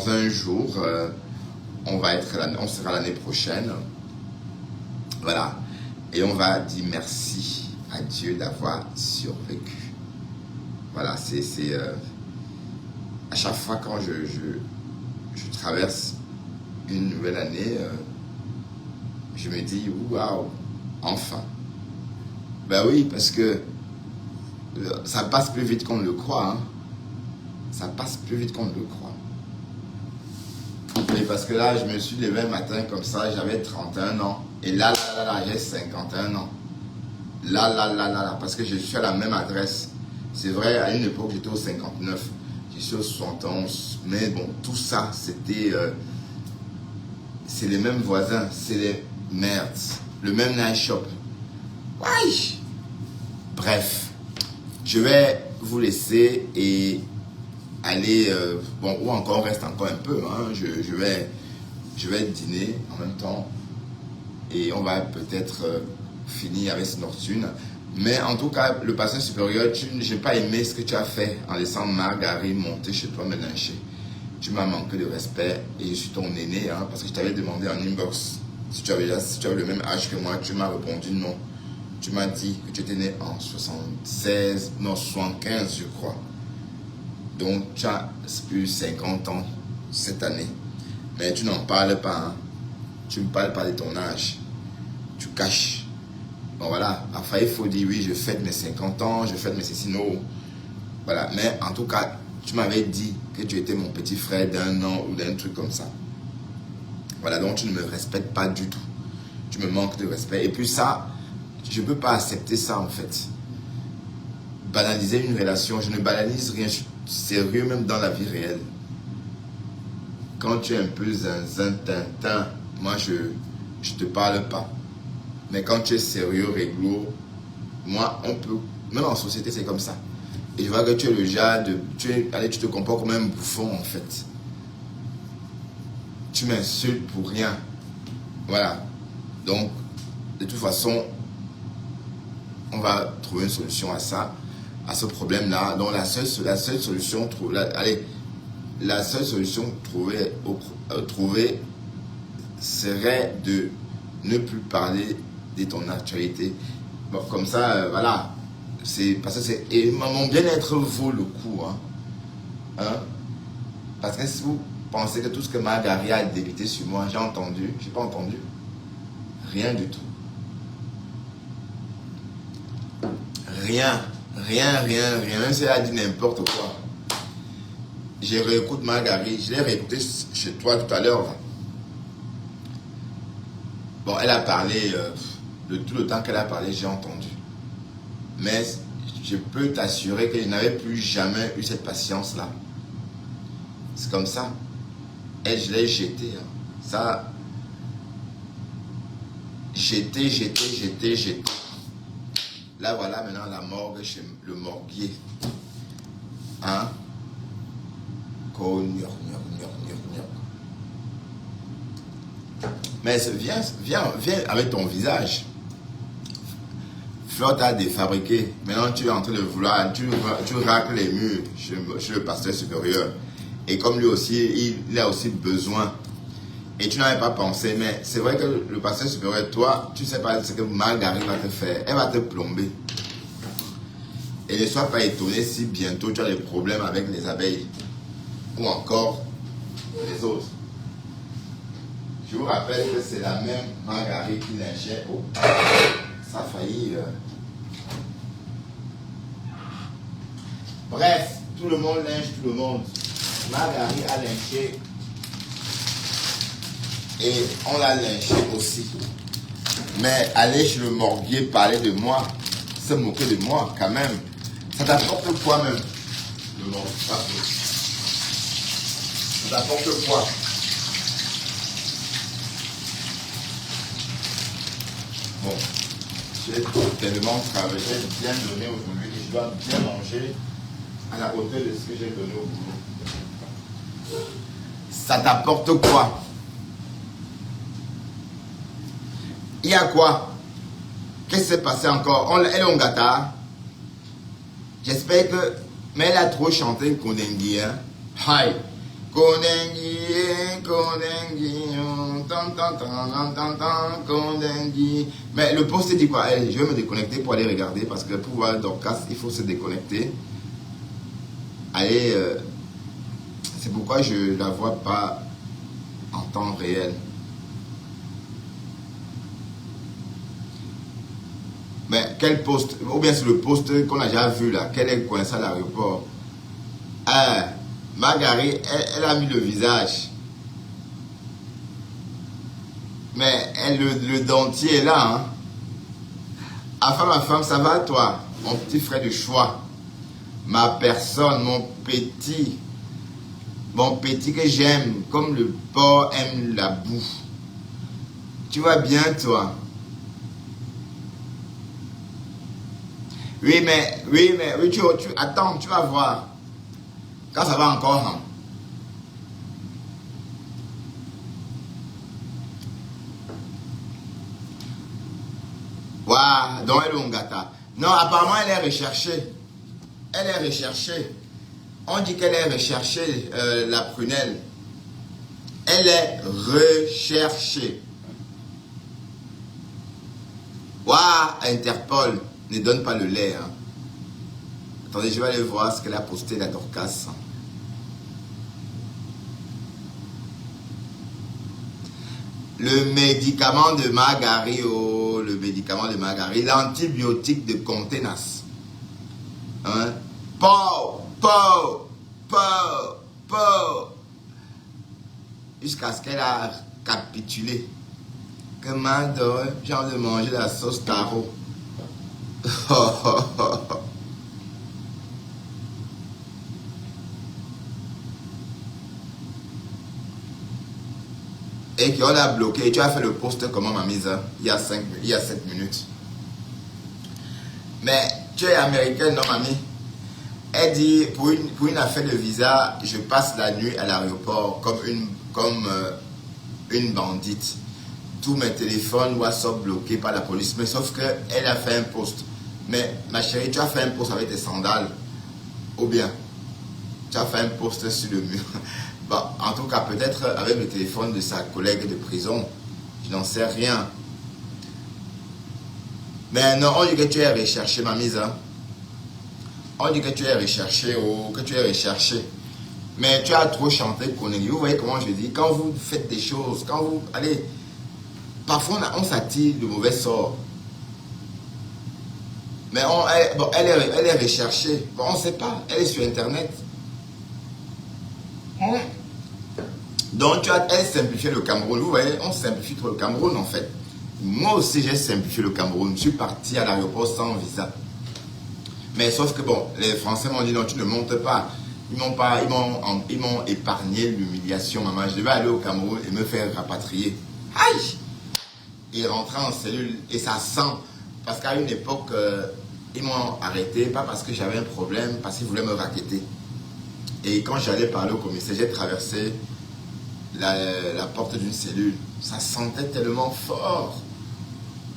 un jour, on sera l'année prochaine. Voilà. Et on va dire merci à Dieu d'avoir survécu. Voilà, à chaque fois quand je traverse une nouvelle année, je me dis, waouh, enfin. Ben oui, parce que ça passe plus vite qu'on ne le croit. Hein. Ça passe plus vite qu'on ne le croit. Et parce que là, je me suis levé un matin comme ça, j'avais 31 ans. Et là, j'ai 51 ans. Là, parce que je suis à la même adresse. C'est vrai, à une époque, j'étais au 59. Je suis au 71. Mais bon, tout ça, c'était... c'est les mêmes voisins. C'est les merdes. Le même night shop. Ouais. Bref. Je vais vous laisser et aller... bon, ou encore, reste encore un peu. Hein, je vais dîner en même temps. Et on va peut-être finir avec Snortune. Mais en tout cas, le patient supérieur, je n'ai pas aimé ce que tu as fait en laissant Marguerite monter chez toi me lyncher. Tu m'as manqué de respect et je suis ton aîné, hein, parce que je t'avais demandé en inbox si tu avais le même âge que moi. Tu m'as répondu non. Tu m'as dit que tu étais né en 75, je crois. Donc tu as eu 50 ans cette année. Mais tu n'en parles pas. Hein. Tu ne me parles pas de ton âge. Tu caches. Bon voilà, enfin il faut dire oui, je fête mes 50 ans, je fête mes cécinaux. Voilà, mais en tout cas, tu m'avais dit que tu étais mon petit frère d'un an ou d'un truc comme ça. Voilà, donc tu ne me respectes pas du tout. Tu me manques de respect. Et puis ça, je ne peux pas accepter ça en fait. Banaliser une relation, je ne banalise rien. Je suis sérieux même dans la vie réelle. Quand tu es un peu zinzin, tintin, moi je te parle pas. Mais quand tu es sérieux, réglo, moi on peut, même en société c'est comme ça. Et je vois que tu es le genre de, tu te comportes comme un bouffon en fait. tu m'insultes pour rien. Voilà. Donc, de toute façon, on va trouver une solution à ça, à ce problème-là. Donc, la seule solution trouvée serait de ne plus parler de ton actualité. Bon, comme ça, voilà. C'est parce que c'est. Et mon bien-être vaut le coup. Hein? Parce que si vous pensez que tout ce que Margari a débité sur moi, j'ai entendu, j'ai pas entendu. Rien du tout. Rien. Même si elle a dit n'importe quoi. Je réécoute Margari. Je l'ai réécouté chez toi tout à l'heure. Bon, elle a parlé, tout le temps qu'elle a parlé, j'ai entendu. Mais je peux t'assurer que je n'avais plus jamais eu cette patience-là. C'est comme ça. Et je l'ai jeté. Ça, jeté. Là, voilà maintenant la morgue chez le morguier. Hein? Mais viens avec ton visage. Fleur t'a défabriqué. Maintenant, tu es en train de vouloir, tu racles les murs chez le pasteur supérieur. Et comme lui aussi, il a aussi besoin. Et tu n'avais pas pensé, mais c'est vrai que le pasteur supérieur, toi, tu ne sais pas ce que Margari va te faire. Elle va te plomber. Et ne sois pas étonné si bientôt tu as des problèmes avec les abeilles. Ou encore les autres. Je vous rappelle que c'est la même Margari qui lynchait. Oh, ça a failli. Bref, tout le monde lynche tout le monde. Margari a lynché. Et on l'a lynché aussi. Mais aller chez le morguier parler de moi, se moquer de moi quand même, ça t'apporte quoi même? Le morguier, ça t'apporte quoi? Bon, j'ai tellement travaillé, bien donné aujourd'hui et je dois bien manger à la hauteur de ce que j'ai donné au boulot. Ça t'apporte quoi? Il y a quoi? Qu'est-ce qui s'est passé encore? Elle est en gâta. J'espère que... Mais elle a trop chanté Kondengi. Hein? Hi. Kondengi, Kondengi. Mais le poste dit quoi? Je vais me déconnecter pour aller regarder parce que pour voir Dorcas, il faut se déconnecter. Allez, c'est pourquoi je ne la vois pas en temps réel. Mais quel poste, ou bien c'est le poste qu'on a déjà vu là, qu'elle est coincée à l'aéroport. Margari, elle a mis le visage. Mais le dentier est là. Hein. Enfin, ma femme, ça va toi? Mon petit frère de choix. Ma personne, mon petit que j'aime, comme le porc aime la boue. Tu vas bien toi? Oui, mais tu attends, tu vas voir. Quand ça va encore, hein. Waouh, donc elle est un gâteau. Non, apparemment, elle est recherchée. Elle est recherchée. On dit qu'elle est recherchée, la prunelle. Elle est recherchée. Waouh, Interpol. Ne donne pas le lait. Hein. Attendez, je vais aller voir ce qu'elle a posté, la Dorcas. Le médicament de Margari, oh, le médicament de Margari, l'antibiotique de Contenas. Hein? Jusqu'à ce qu'elle a capitulé. Que maintenant, j'ai envie de manger la sauce taro. Et qu'on a bloqué. Tu as fait le post comment ma mise il y a 7 minutes. Mais tu es américaine, non mamie? Elle dit pour une affaire de visa, je passe la nuit à l'aéroport comme une bandite. Tous mes téléphones WhatsApp bloqués par la police. Mais sauf qu'elle a fait un post. Mais ma chérie, tu as fait un post avec tes sandales. Ou bien, tu as fait un post sur le mur. Bon, en tout cas, peut-être avec le téléphone de sa collègue de prison. Je n'en sais rien. Mais non, on dit que tu es recherché, ma mise. Hein? On dit que tu es recherché ou que tu es recherché. Mais tu as trop chanté, Koneli. Vous voyez comment je dis? Quand vous faites des choses, quand vous... Allez, parfois on s'attire de mauvais sorts. Mais bon, elle est recherchée. Bon, on ne sait pas. Elle est sur Internet. Donc, elle simplifie le Cameroun. Vous voyez, on simplifie trop le Cameroun, en fait. Moi aussi, j'ai simplifié le Cameroun. Je suis parti à l'aéroport sans visa. Mais sauf que, bon, les Français m'ont dit, non, tu ne montes pas. Ils m'ont épargné l'humiliation, maman. Je devais aller au Cameroun et me faire rapatrier. Aïe! Et rentrer en cellule. Et ça sent. Parce qu'à une époque, ils m'ont arrêté. Pas parce que j'avais un problème, parce qu'ils voulaient me racketter. Et quand j'allais parler au commissaire, j'ai traversé la porte d'une cellule. Ça sentait tellement fort.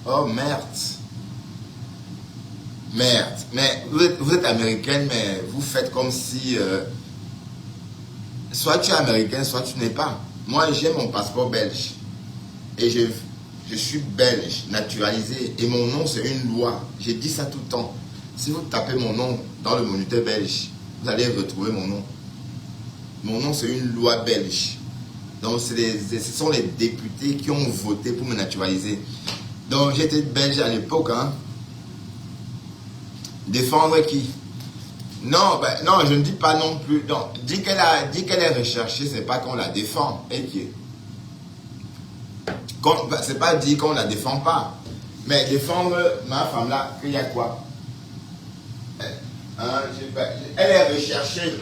Oh merde. Merde. Mais vous êtes américaine, mais vous faites comme si... soit tu es américaine, soit tu n'es pas. Moi, j'ai mon passeport belge. Et je suis belge, naturalisé. Et mon nom, c'est une loi. J'ai dit ça tout le temps. Si vous tapez mon nom dans le moniteur belge, vous allez retrouver mon nom. Mon nom, c'est une loi belge. Donc, ce sont les députés qui ont voté pour me naturaliser. Donc, j'étais belge à l'époque. Hein. Défendre qui? Non, ben, non, je ne dis pas non plus. Non, dit qu'elle est recherchée, c'est pas qu'on la défend. Et qui est? C'est pas dit qu'on la défend pas. Mais défendre ma femme là, il y a quoi? Hein, elle est recherchée.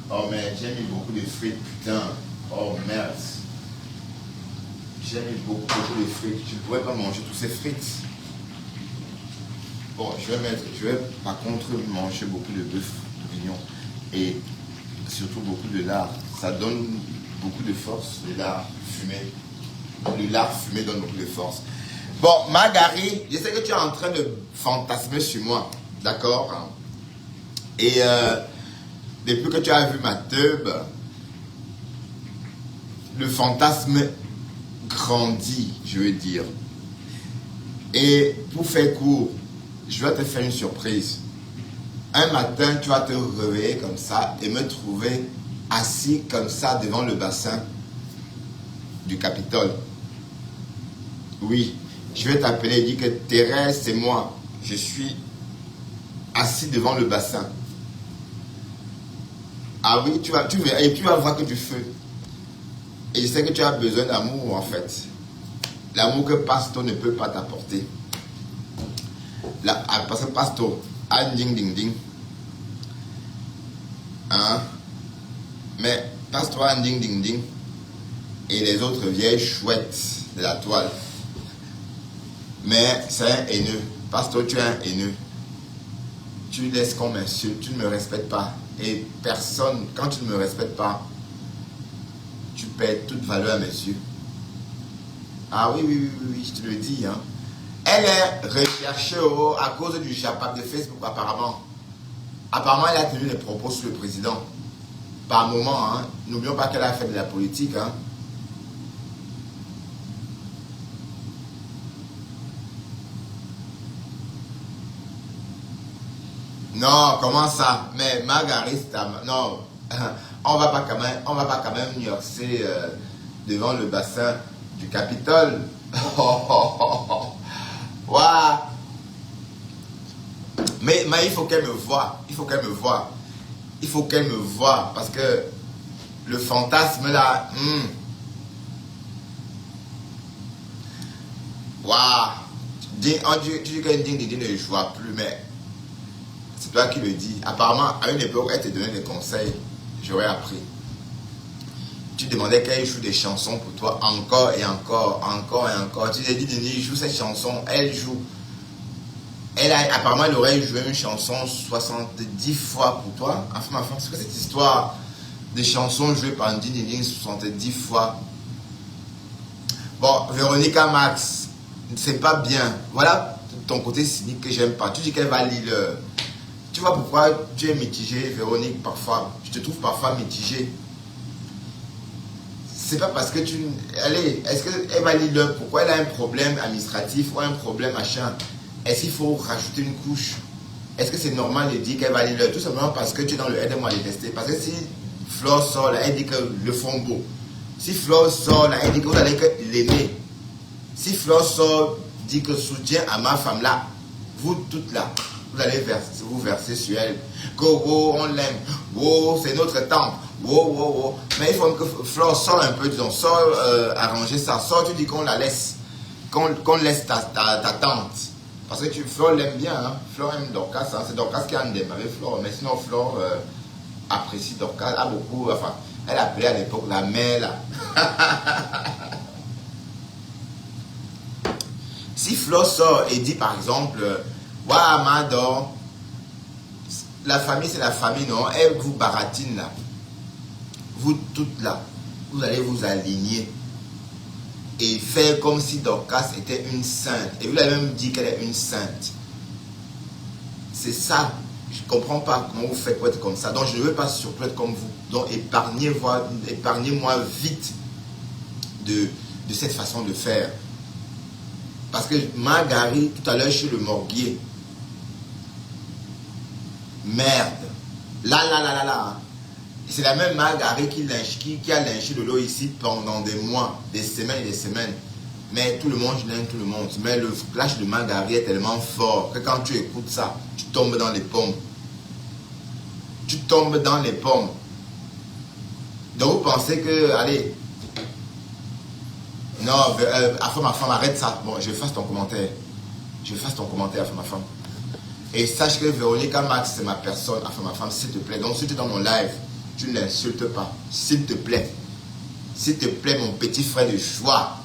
Oh mais j'ai mis beaucoup de frites, putain. Oh merde. J'ai mis beaucoup de frites. Je ne pourrais pas manger tous ces frites. Bon, je vais par contre manger beaucoup de bœuf bourguignon et surtout beaucoup de lard. Ça donne beaucoup de force, le lard fumé. Le lard fumé donne beaucoup de force. Bon, Margari, je sais que tu es en train de fantasmer sur moi, d'accord? Et depuis que tu as vu ma teub, le fantasme grandit, je veux dire. Et pour faire court, je vais te faire une surprise. Un matin, tu vas te réveiller comme ça et me trouver assis comme ça devant le bassin du Capitole. Oui, je vais t'appeler et dire que Thérèse, c'est moi. Je suis assis devant le bassin. Ah oui, et tu vas voir que du feu. Et je sais que tu as besoin d'amour en fait. L'amour que Pasto ne peut pas t'apporter. Parce que Pasto a ding ding ding. Hein? Mais Pasto a ding ding ding. Et les autres vieilles chouettes de la toile. Mais c'est un haineux. Pasto, tu es un haineux. Tu laisses qu'on m'insulte, tu ne me respectes pas. Et personne, quand tu ne me respectes pas, tu perds toute valeur à mes yeux. Ah oui, je te le dis. Hein. Elle est recherchée à cause du chapat de Facebook, apparemment. Apparemment, elle a tenu des propos sur le président. Par moment, hein. N'oublions pas qu'elle a fait de la politique. Hein. Non, comment ça? Mais Margarita, non. On va pas quand même nuancer devant le bassin du Capitole. Waouh. Mais il faut qu'elle me voie. Il faut qu'elle me voie. Il faut qu'elle me voie. Parce que le fantasme là. Waouh. Tu dis qu'elle ne joue plus, mais c'est toi qui le dis. Apparemment, à une époque, elle te donnait des conseils. J'aurais appris. Tu demandais qu'elle joue des chansons pour toi encore et encore, encore et encore. Tu lui as dit, Denis, joue cette chanson. Elle joue. Apparemment, elle aurait joué une chanson 70 fois pour toi. Enfin, c'est que cette histoire de chansons jouées par Denis 70 fois. Bon, Véronica Max, c'est pas bien. Voilà ton côté cynique que j'aime pas. Tu dis qu'elle va lire. Tu vois pourquoi tu es mitigé, Véronique, parfois. Je te trouve parfois mitigé. C'est pas parce que tu... Allez, est-ce qu'elle va lire pourquoi elle a un problème administratif ou un problème machin? Est-ce qu'il faut rajouter une couche? Est-ce que c'est normal de dire qu'elle va lire? Tout simplement parce que tu es dans le aide-moi à détester. Parce que si Flore sort là, elle dit que le font beau. Si Flore sort là, elle dit que vous allez l'aimer. Si Flore sort, dit que soutien à ma femme là, vous toutes là, vous allez vous verser sur elle. Go, go, on l'aime. Wow, c'est notre tante. Wow, wow, wow. Mais il faut que Flore sorte un peu, disons, sort arranger ça. Sort, tu dis qu'on la laisse. Qu'on laisse ta tante. Parce que Flore l'aime bien. Hein. Flore aime Dorcas. Hein. C'est Dorcas qui a un avec Flore. Mais sinon, Flore apprécie Dorcas. A beaucoup. Enfin, elle appelait à l'époque la mère là. Si Flore sort et dit par exemple, waouh, Mador, la famille c'est la famille, non? Elle vous baratine là. Vous toutes là, vous allez vous aligner et faire comme si Dorcas était une sainte. Et vous avez même dit qu'elle est une sainte. C'est ça. Je ne comprends pas comment vous faites pour être comme ça. Donc je ne veux pas surtout être comme vous. Donc épargnez-moi vite de cette façon de faire. Parce que Margari, tout à l'heure chez le morguier, merde, là. C'est la même Margari qui a lynché de l'eau ici pendant des mois, des semaines et des semaines. Mais tout le monde, je l'aime tout le monde. Mais le flash de Margari est tellement fort que quand tu écoutes ça, tu tombes dans les pommes. Tu tombes dans les pommes. Donc vous pensez que, allez, non, afin ma femme, arrête ça. Bon, je fasse ton commentaire. Je fasse ton commentaire, afin ma femme. Et sache que Véronica Max, c'est ma personne, afin ma femme, s'il te plaît. Donc si tu es dans mon live, tu ne l'insultes pas. S'il te plaît. S'il te plaît, mon petit frère de joie.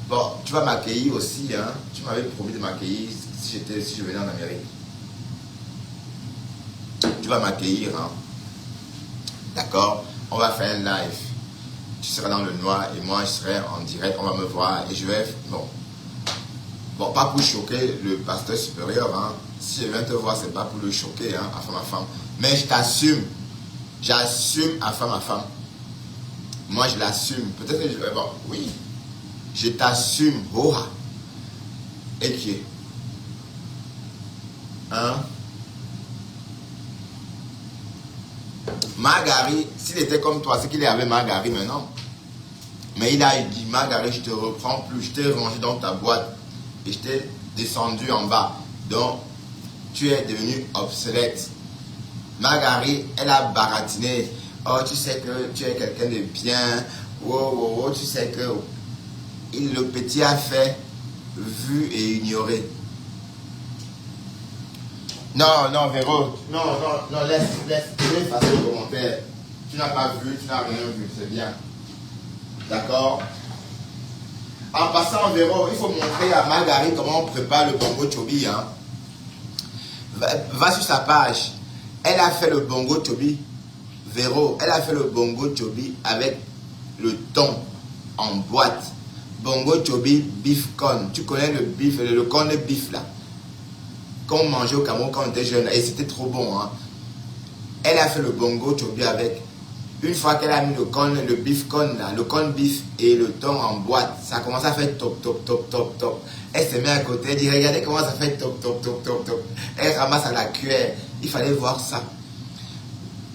Bon, tu vas m'accueillir aussi, hein. Tu m'avais promis de m'accueillir si je venais en Amérique. Tu vas m'accueillir, hein. D'accord? On va faire un live. Tu seras dans le noir et moi je serai en direct, on va me voir et je vais... Bon, pas pour choquer le pasteur supérieur, hein. Si je viens te voir, c'est pas pour le choquer, hein, afin ma femme. Mais je t'assume. J'assume afin ma femme. Moi je l'assume. Peut-être que je vais... Bon, oui. Je t'assume. Oh. Et qui est? Hein? Margari, s'il était comme toi, c'est qu'il est avec Margari maintenant. Mais il a dit, Margari, je te reprends plus, je t'ai rangé dans ta boîte et je t'ai descendu en bas. Donc, tu es devenu obsolète. Margari, elle a baratiné. Oh, tu sais que tu es quelqu'un de bien. Oh, tu sais que... Le petit a fait, vu et ignoré. Non, Véro. Non, laisse effacer le commentaire. Tu n'as pas vu, tu n'as rien vu, c'est bien. D'accord? En passant, Véro, il faut montrer à Margari comment on prépare le bongo chobi. Hein. Va sur sa page. Elle a fait le bongo chobi. Véro, elle a fait le bongo chobi avec le thon en boîte. Bongo chobi beef corn. Tu connais le beef, le corn de beef là. Qu'on mangeait au Cameroun quand on était jeune. Et c'était trop bon. Hein. Elle a fait le bongo chobi avec. Une fois qu'elle a mis le beef corn là, le corn beef et le thon en boîte, ça commence à faire top. Elle se met à côté, elle dit regardez comment ça fait top. Elle ramasse à la cuillère. Il fallait voir ça.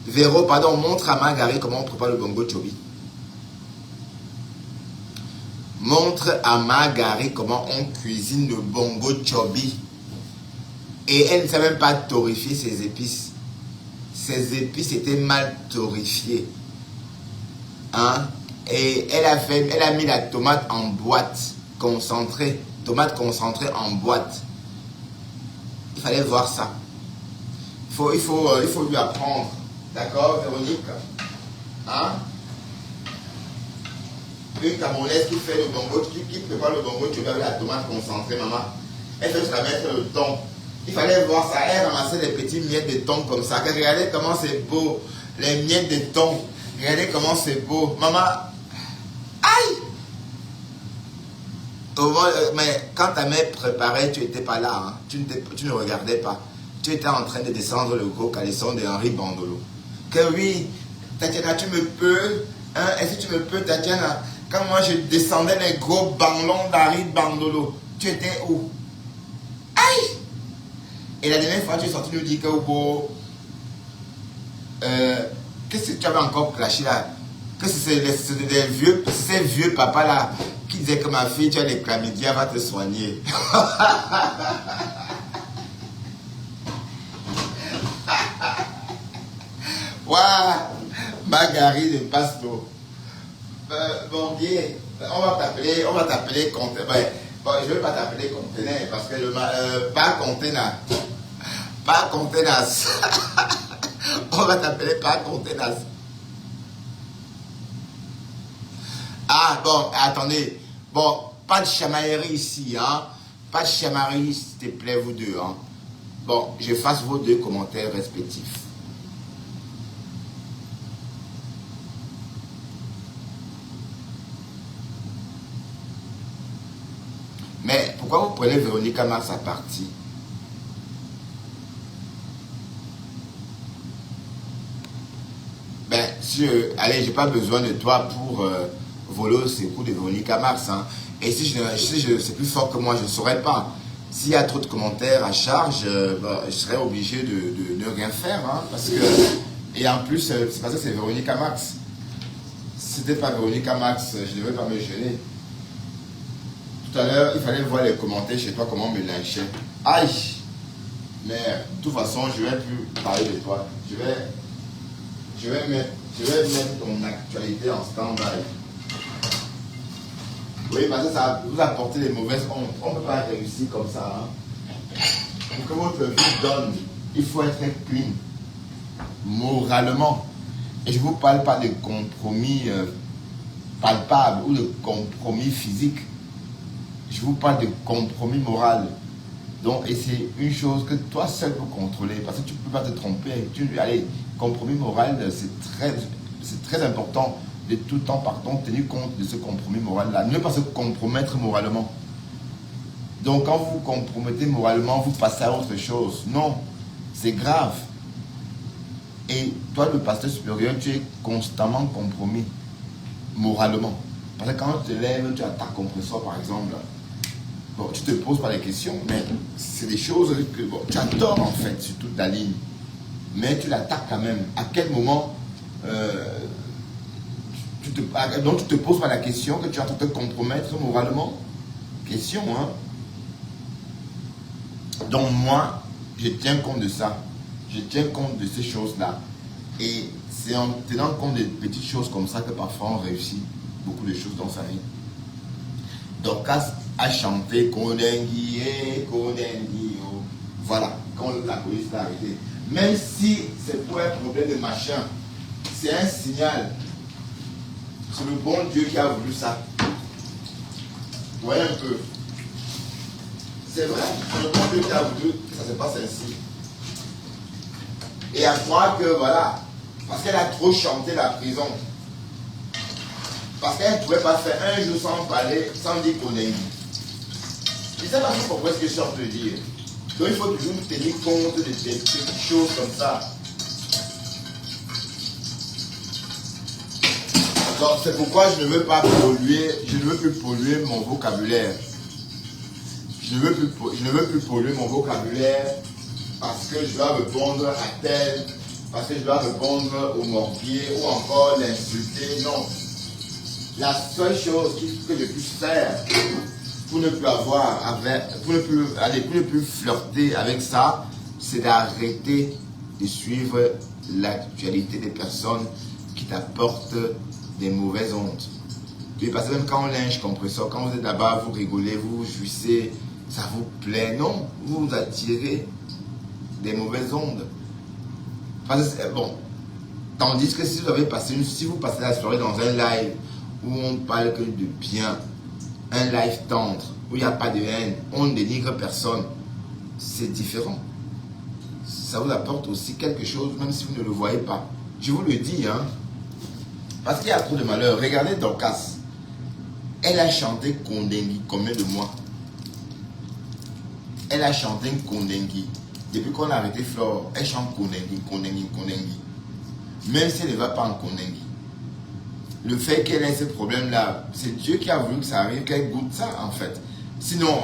Véro, pardon, montre à Margari comment on prépare le bongo chobi. Montre à Margari comment on cuisine le bongo chobi. Et elle ne sait même pas torréfier ses épices. Ses épices étaient mal torréfiées. Hein? Et elle a mis la tomate en boîte concentrée. Tomate concentrée en boîte. Il fallait voir ça. Il faut lui apprendre. D'accord, Véronique? Hein? Une Camerounaise qui fait le bongo, qui prépare le bongo, tu veux avec la tomate concentrée, maman. Elle fait juste la mettre le thon. Il fallait voir ça. Elle ramassait des petits miettes de thon comme ça. Regardez comment c'est beau. Les miettes de thon. Regardez comment c'est beau. Maman. Aïe! Mais quand ta mère préparait, tu n'étais pas là. Hein. Tu ne regardais pas. Tu étais en train de descendre le gros caleçon de Henri Bandolo. Que oui, Tatiana, tu me peux. Hein, est-ce que tu me peux, Tatiana? Quand moi je descendais les gros banglons d'Henri Bandolo, tu étais où? Aïe! Et la dernière fois, tu es sorti nous dire que qu'est-ce que tu avais encore clashé là? Que c'est ces vieux papas là qui disaient que ma fille, tu as les chlamydia, va te soigner. Waouh, Magari de Pasto. Bon, bien, on va t'appeler conteneur. Bon, je ne vais pas t'appeler conteneur parce que pas conteneur. Pas contenace. On va t'appeler pas contenace. Ah bon, attendez. Bon, pas de chamaillerie ici, hein. Pas de chamaillerie, s'il te plaît, vous deux, hein. Bon, je fasse vos deux commentaires respectifs. Mais pourquoi vous prenez Véronique Mars à partie? Ben, allez, j'ai pas besoin de toi pour voler ces coups de Véronique Mars. Hein. Et si c'est plus fort que moi, je ne saurais pas. S'il y a trop de commentaires à charge, je serais obligé de ne rien faire. Hein, parce que, et en plus, c'est parce que c'est Véronique Max. Si c'était pas Véronique Max, je ne devais pas me gêner. Tout à l'heure, il fallait voir les commentaires chez toi, comment on me lynchait. Aïe! Mais de toute façon, je ne vais plus parler de toi. Je vais mettre ton actualité en stand-by. Oui, parce que ça vous apporte des mauvaises ondes. On ne peut pas réussir comme ça. Hein. Pour que votre vie donne, il faut être clean. Moralement. Et je ne vous parle pas de compromis palpables ou de compromis physiques. Je vous parle de compromis moral. Donc, et c'est une chose que toi seul peux contrôler. Parce que tu ne peux pas te tromper. Allez, compromis moral, c'est très important de tout temps, pardon, tenir compte de ce compromis moral-là. Ne pas se compromettre moralement. Donc, quand vous vous compromettez moralement, vous passez à autre chose. Non, c'est grave. Et toi, le pasteur supérieur, tu es constamment compromis moralement. Parce que quand tu te lèves, tu as ta compresseur, par exemple. Bon, tu te poses pas les questions, mais c'est des choses que bon, tu as tort en fait sur toute la ligne. Mais tu l'attaques quand même. À quel moment donc tu te poses pas la question que tu es en train de te compromettre moralement? Question, hein? Donc moi, je tiens compte de ça. Je tiens compte de ces choses-là. Et c'est en tenant compte des petites choses comme ça que parfois on réussit beaucoup de choses dans sa vie. Dorcas a chanté Konengi, voilà, quand la police l'a arrêté. Même si c'est pour un problème de machin, c'est un signal. C'est le bon Dieu qui a voulu ça. Vous voyez un peu. C'est vrai, c'est le bon Dieu qui a voulu que ça se passe ainsi. Et à croire que voilà, parce qu'elle a trop chanté la prison. Parce qu'elle ne pouvait pas faire un jour sans parler, sans dire qu'on est. Je ne sais pas pourquoi ce que je suis en train de dire. Donc il faut toujours tenir compte de petites choses comme ça. Donc c'est pourquoi je ne veux pas polluer, je ne veux plus polluer mon vocabulaire. Je ne veux plus polluer mon vocabulaire parce que je dois répondre à tel, parce que je dois répondre au morbier ou encore l'insulter. Non. La seule chose que je puisse faire pour ne plus pour ne plus flirter avec ça, c'est d'arrêter de suivre l'actualité des personnes qui t'apportent des mauvaises ondes. Et parce que même quand on linge compresseur, quand vous êtes là-bas, vous rigolez, vous jouissez, ça vous plaît, non, vous attirez des mauvaises ondes. Parce que, bon, tandis que si vous passez la soirée dans un live où on parle que de bien, un live tendre, où il n'y a pas de haine, on ne dénigre personne, c'est différent. Ça vous apporte aussi quelque chose, même si vous ne le voyez pas. Je vous le dis, hein, parce qu'il y a trop de malheur. Regardez Dorcas. Elle a chanté Kondengi combien de mois? Elle a chanté Kondengi. Depuis qu'on a arrêté Flore, elle chante Kondengi, Kondengi, Kondengi. Même si elle ne va pas en Kondengi. Le fait qu'elle ait ce problème-là, c'est Dieu qui a voulu que ça arrive, qu'elle goûte ça en fait. Sinon,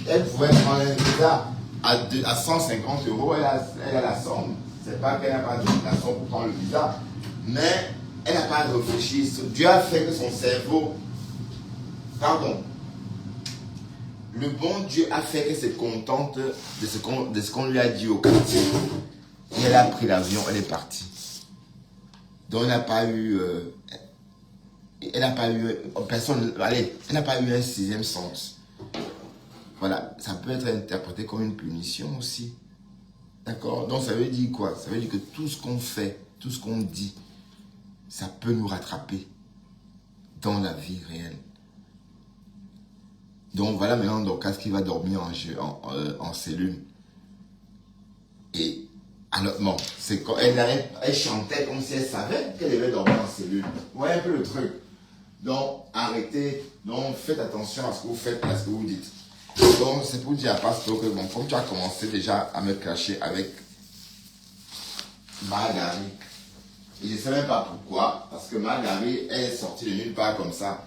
elle pouvait prendre un visa à 150 €, elle a la somme. C'est pas qu'elle n'a pas la somme pour prendre le visa. Mais elle n'a pas réfléchi. Dieu a fait que son cerveau... Pardon. Le bon Dieu a fait qu'elle se contente de ce qu'on lui a dit au quartier. Et elle a pris l'avion, elle est partie. Donc elle n'a pas eu... elle n'a pas eu... Personne... Allez, elle n'a pas eu un sixième sens. Voilà, ça peut être interprété comme une punition aussi. D'accord? Donc ça veut dire quoi? Ça veut dire que tout ce qu'on fait, tout ce qu'on dit, ça peut nous rattraper dans la vie réelle. Donc voilà maintenant Dorcas qui va dormir en cellule. Et alors, bon, c'est quand elle chantait comme si elle savait qu'elle devait dormir en cellule. Vous voyez un peu le truc. Donc arrêtez, donc faites attention à ce que vous faites et à ce que vous dites. Donc c'est pour dire à Pastor que bon, comme tu as commencé déjà à me clasher avec Margari, et je ne sais même pas pourquoi, parce que Margari est sortie de nulle part comme ça.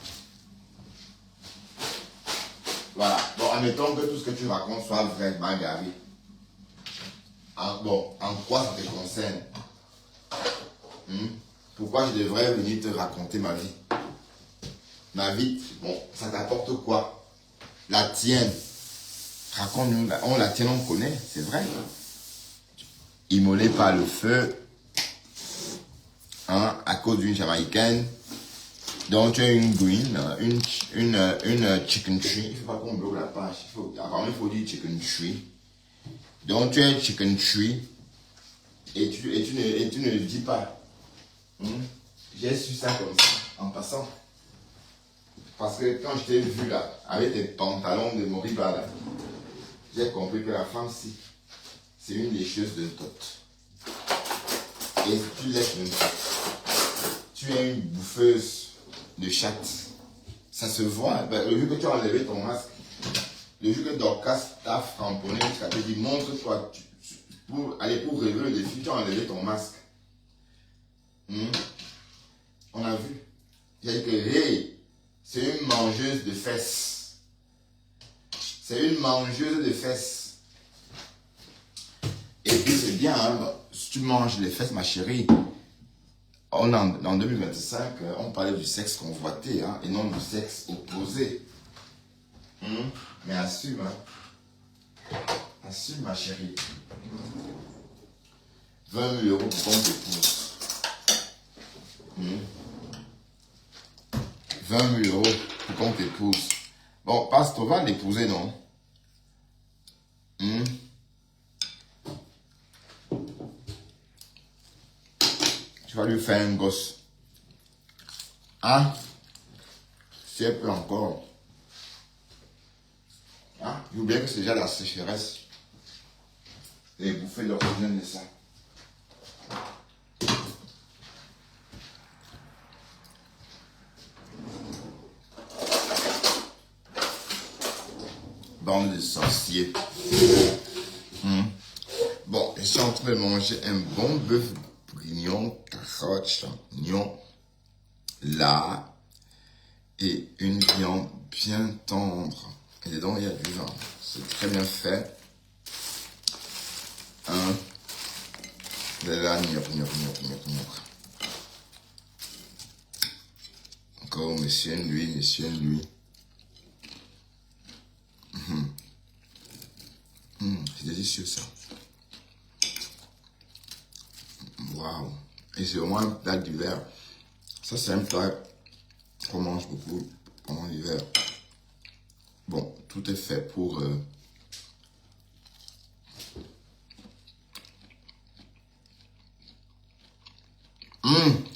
Voilà. Bon, admettons que tout ce que tu racontes soit vrai, Margari. Bon, en quoi ça te concerne? Pourquoi je devrais venir te raconter ma vie? Ma vie, bon, ça t'apporte quoi? La tienne. Raconte-nous, la tienne, on connaît, c'est vrai. Immolé par le feu, hein, à cause d'une Jamaïcaine. Donc tu as une green, une chicken tree. Il ne faut pas qu'on bloque la page. Apparemment, il faut dire chicken tree. Donc tu as une chicken tree et tu ne le dis pas. J'ai su ça comme ça, en passant. Parce que quand je t'ai vu là, avec tes pantalons de Moriba là, j'ai compris que la femme, si, c'est une lécheuse de tot. Et tu lèches une tot. Tu es une bouffeuse de chatte. Ça se voit. Ben, le jour que tu as enlevé ton masque, le jour que Dorcas t'a framponné, jusqu'à te dire montre-toi, pour relever le défi, tu as enlevé ton masque. On a vu. J'ai dit que hey, c'est une mangeuse de fesses. C'est une mangeuse de fesses. Et puis c'est bien, hein, si tu manges les fesses, ma chérie, en 2025, on parlait du sexe convoité, hein, et non du sexe opposé. Mais assume, hein. Assume, ma chérie. 20 000 € pour qu'on t'épouse. 20 000 € pour qu'on t'épouse. Bon, Pastor va l'épouser, non? Tu vas lui faire un gosse. Hein? Si elle peut encore. Hein? J'oublie que c'est déjà la sécheresse. Et bouffer l'oxygène de ça. Bande de sorciers. Bon, je suis en train de manger un bon bœuf bourguignon, carottes, champignons, là, et une viande bien tendre. Et dedans, il y a du vin. C'est très bien fait. Hein? Là, encore, monsieur, lui. C'est délicieux ça. Waouh. Et c'est vraiment un plat d'hiver. Ça, c'est un plat qu'on mange beaucoup pendant l'hiver. Bon, tout est fait pour...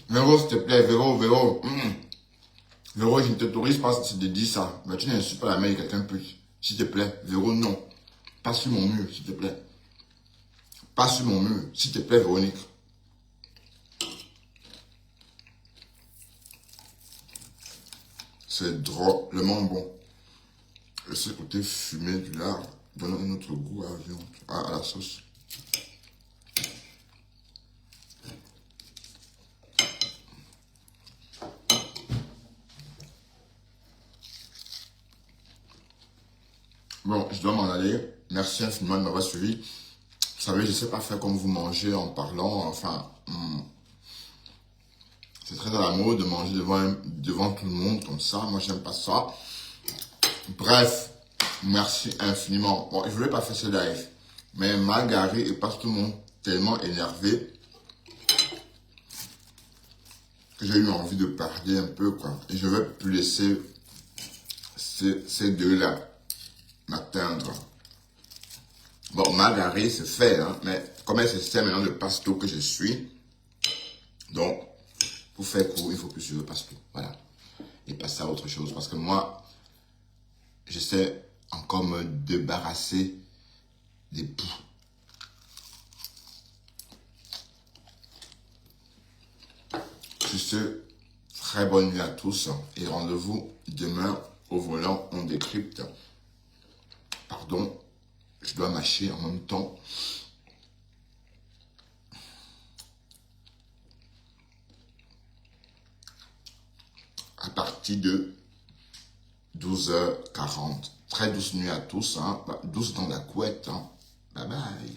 Véro, s'il te plaît, Véro. Véro, je ne t'autorise pas de dire ça. Mais tu n'insultes pas la mère de quelqu'un plus. S'il te plaît, Véro, non. Pas sur mon mur, s'il te plaît. Pas sur mon mur, s'il te plaît, Véronique. C'est drôlement bon. Et ce côté fumé du lard donne un autre goût à la viande, à la sauce. Bon, je dois m'en aller. Merci infiniment de m'avoir suivi. Vous savez, je ne sais pas faire comme vous mangez en parlant. Enfin, c'est très à la mode de manger devant tout le monde comme ça. Moi, j'aime pas ça. Bref, merci infiniment. Bon, je ne voulais pas faire ce live. Mais Margari et passe tout le monde tellement énervé que j'ai eu envie de parler un peu, quoi. Et je vais plus laisser ces deux-là m'atteindre. Bon, Margari, c'est fait, hein, mais comme elle se sert maintenant de pasto que je suis, donc, pour faire court, il faut plus suivre pasto. Voilà. Et passer à autre chose. Parce que moi, j'essaie encore me débarrasser des poux. Sur ce, très bonne nuit à tous et rendez-vous demain au volant, on décrypte. Pardon, je dois mâcher en même temps. À partir de 12h40. Très douce nuit à tous, hein. Douce dans la couette, hein. Bye bye.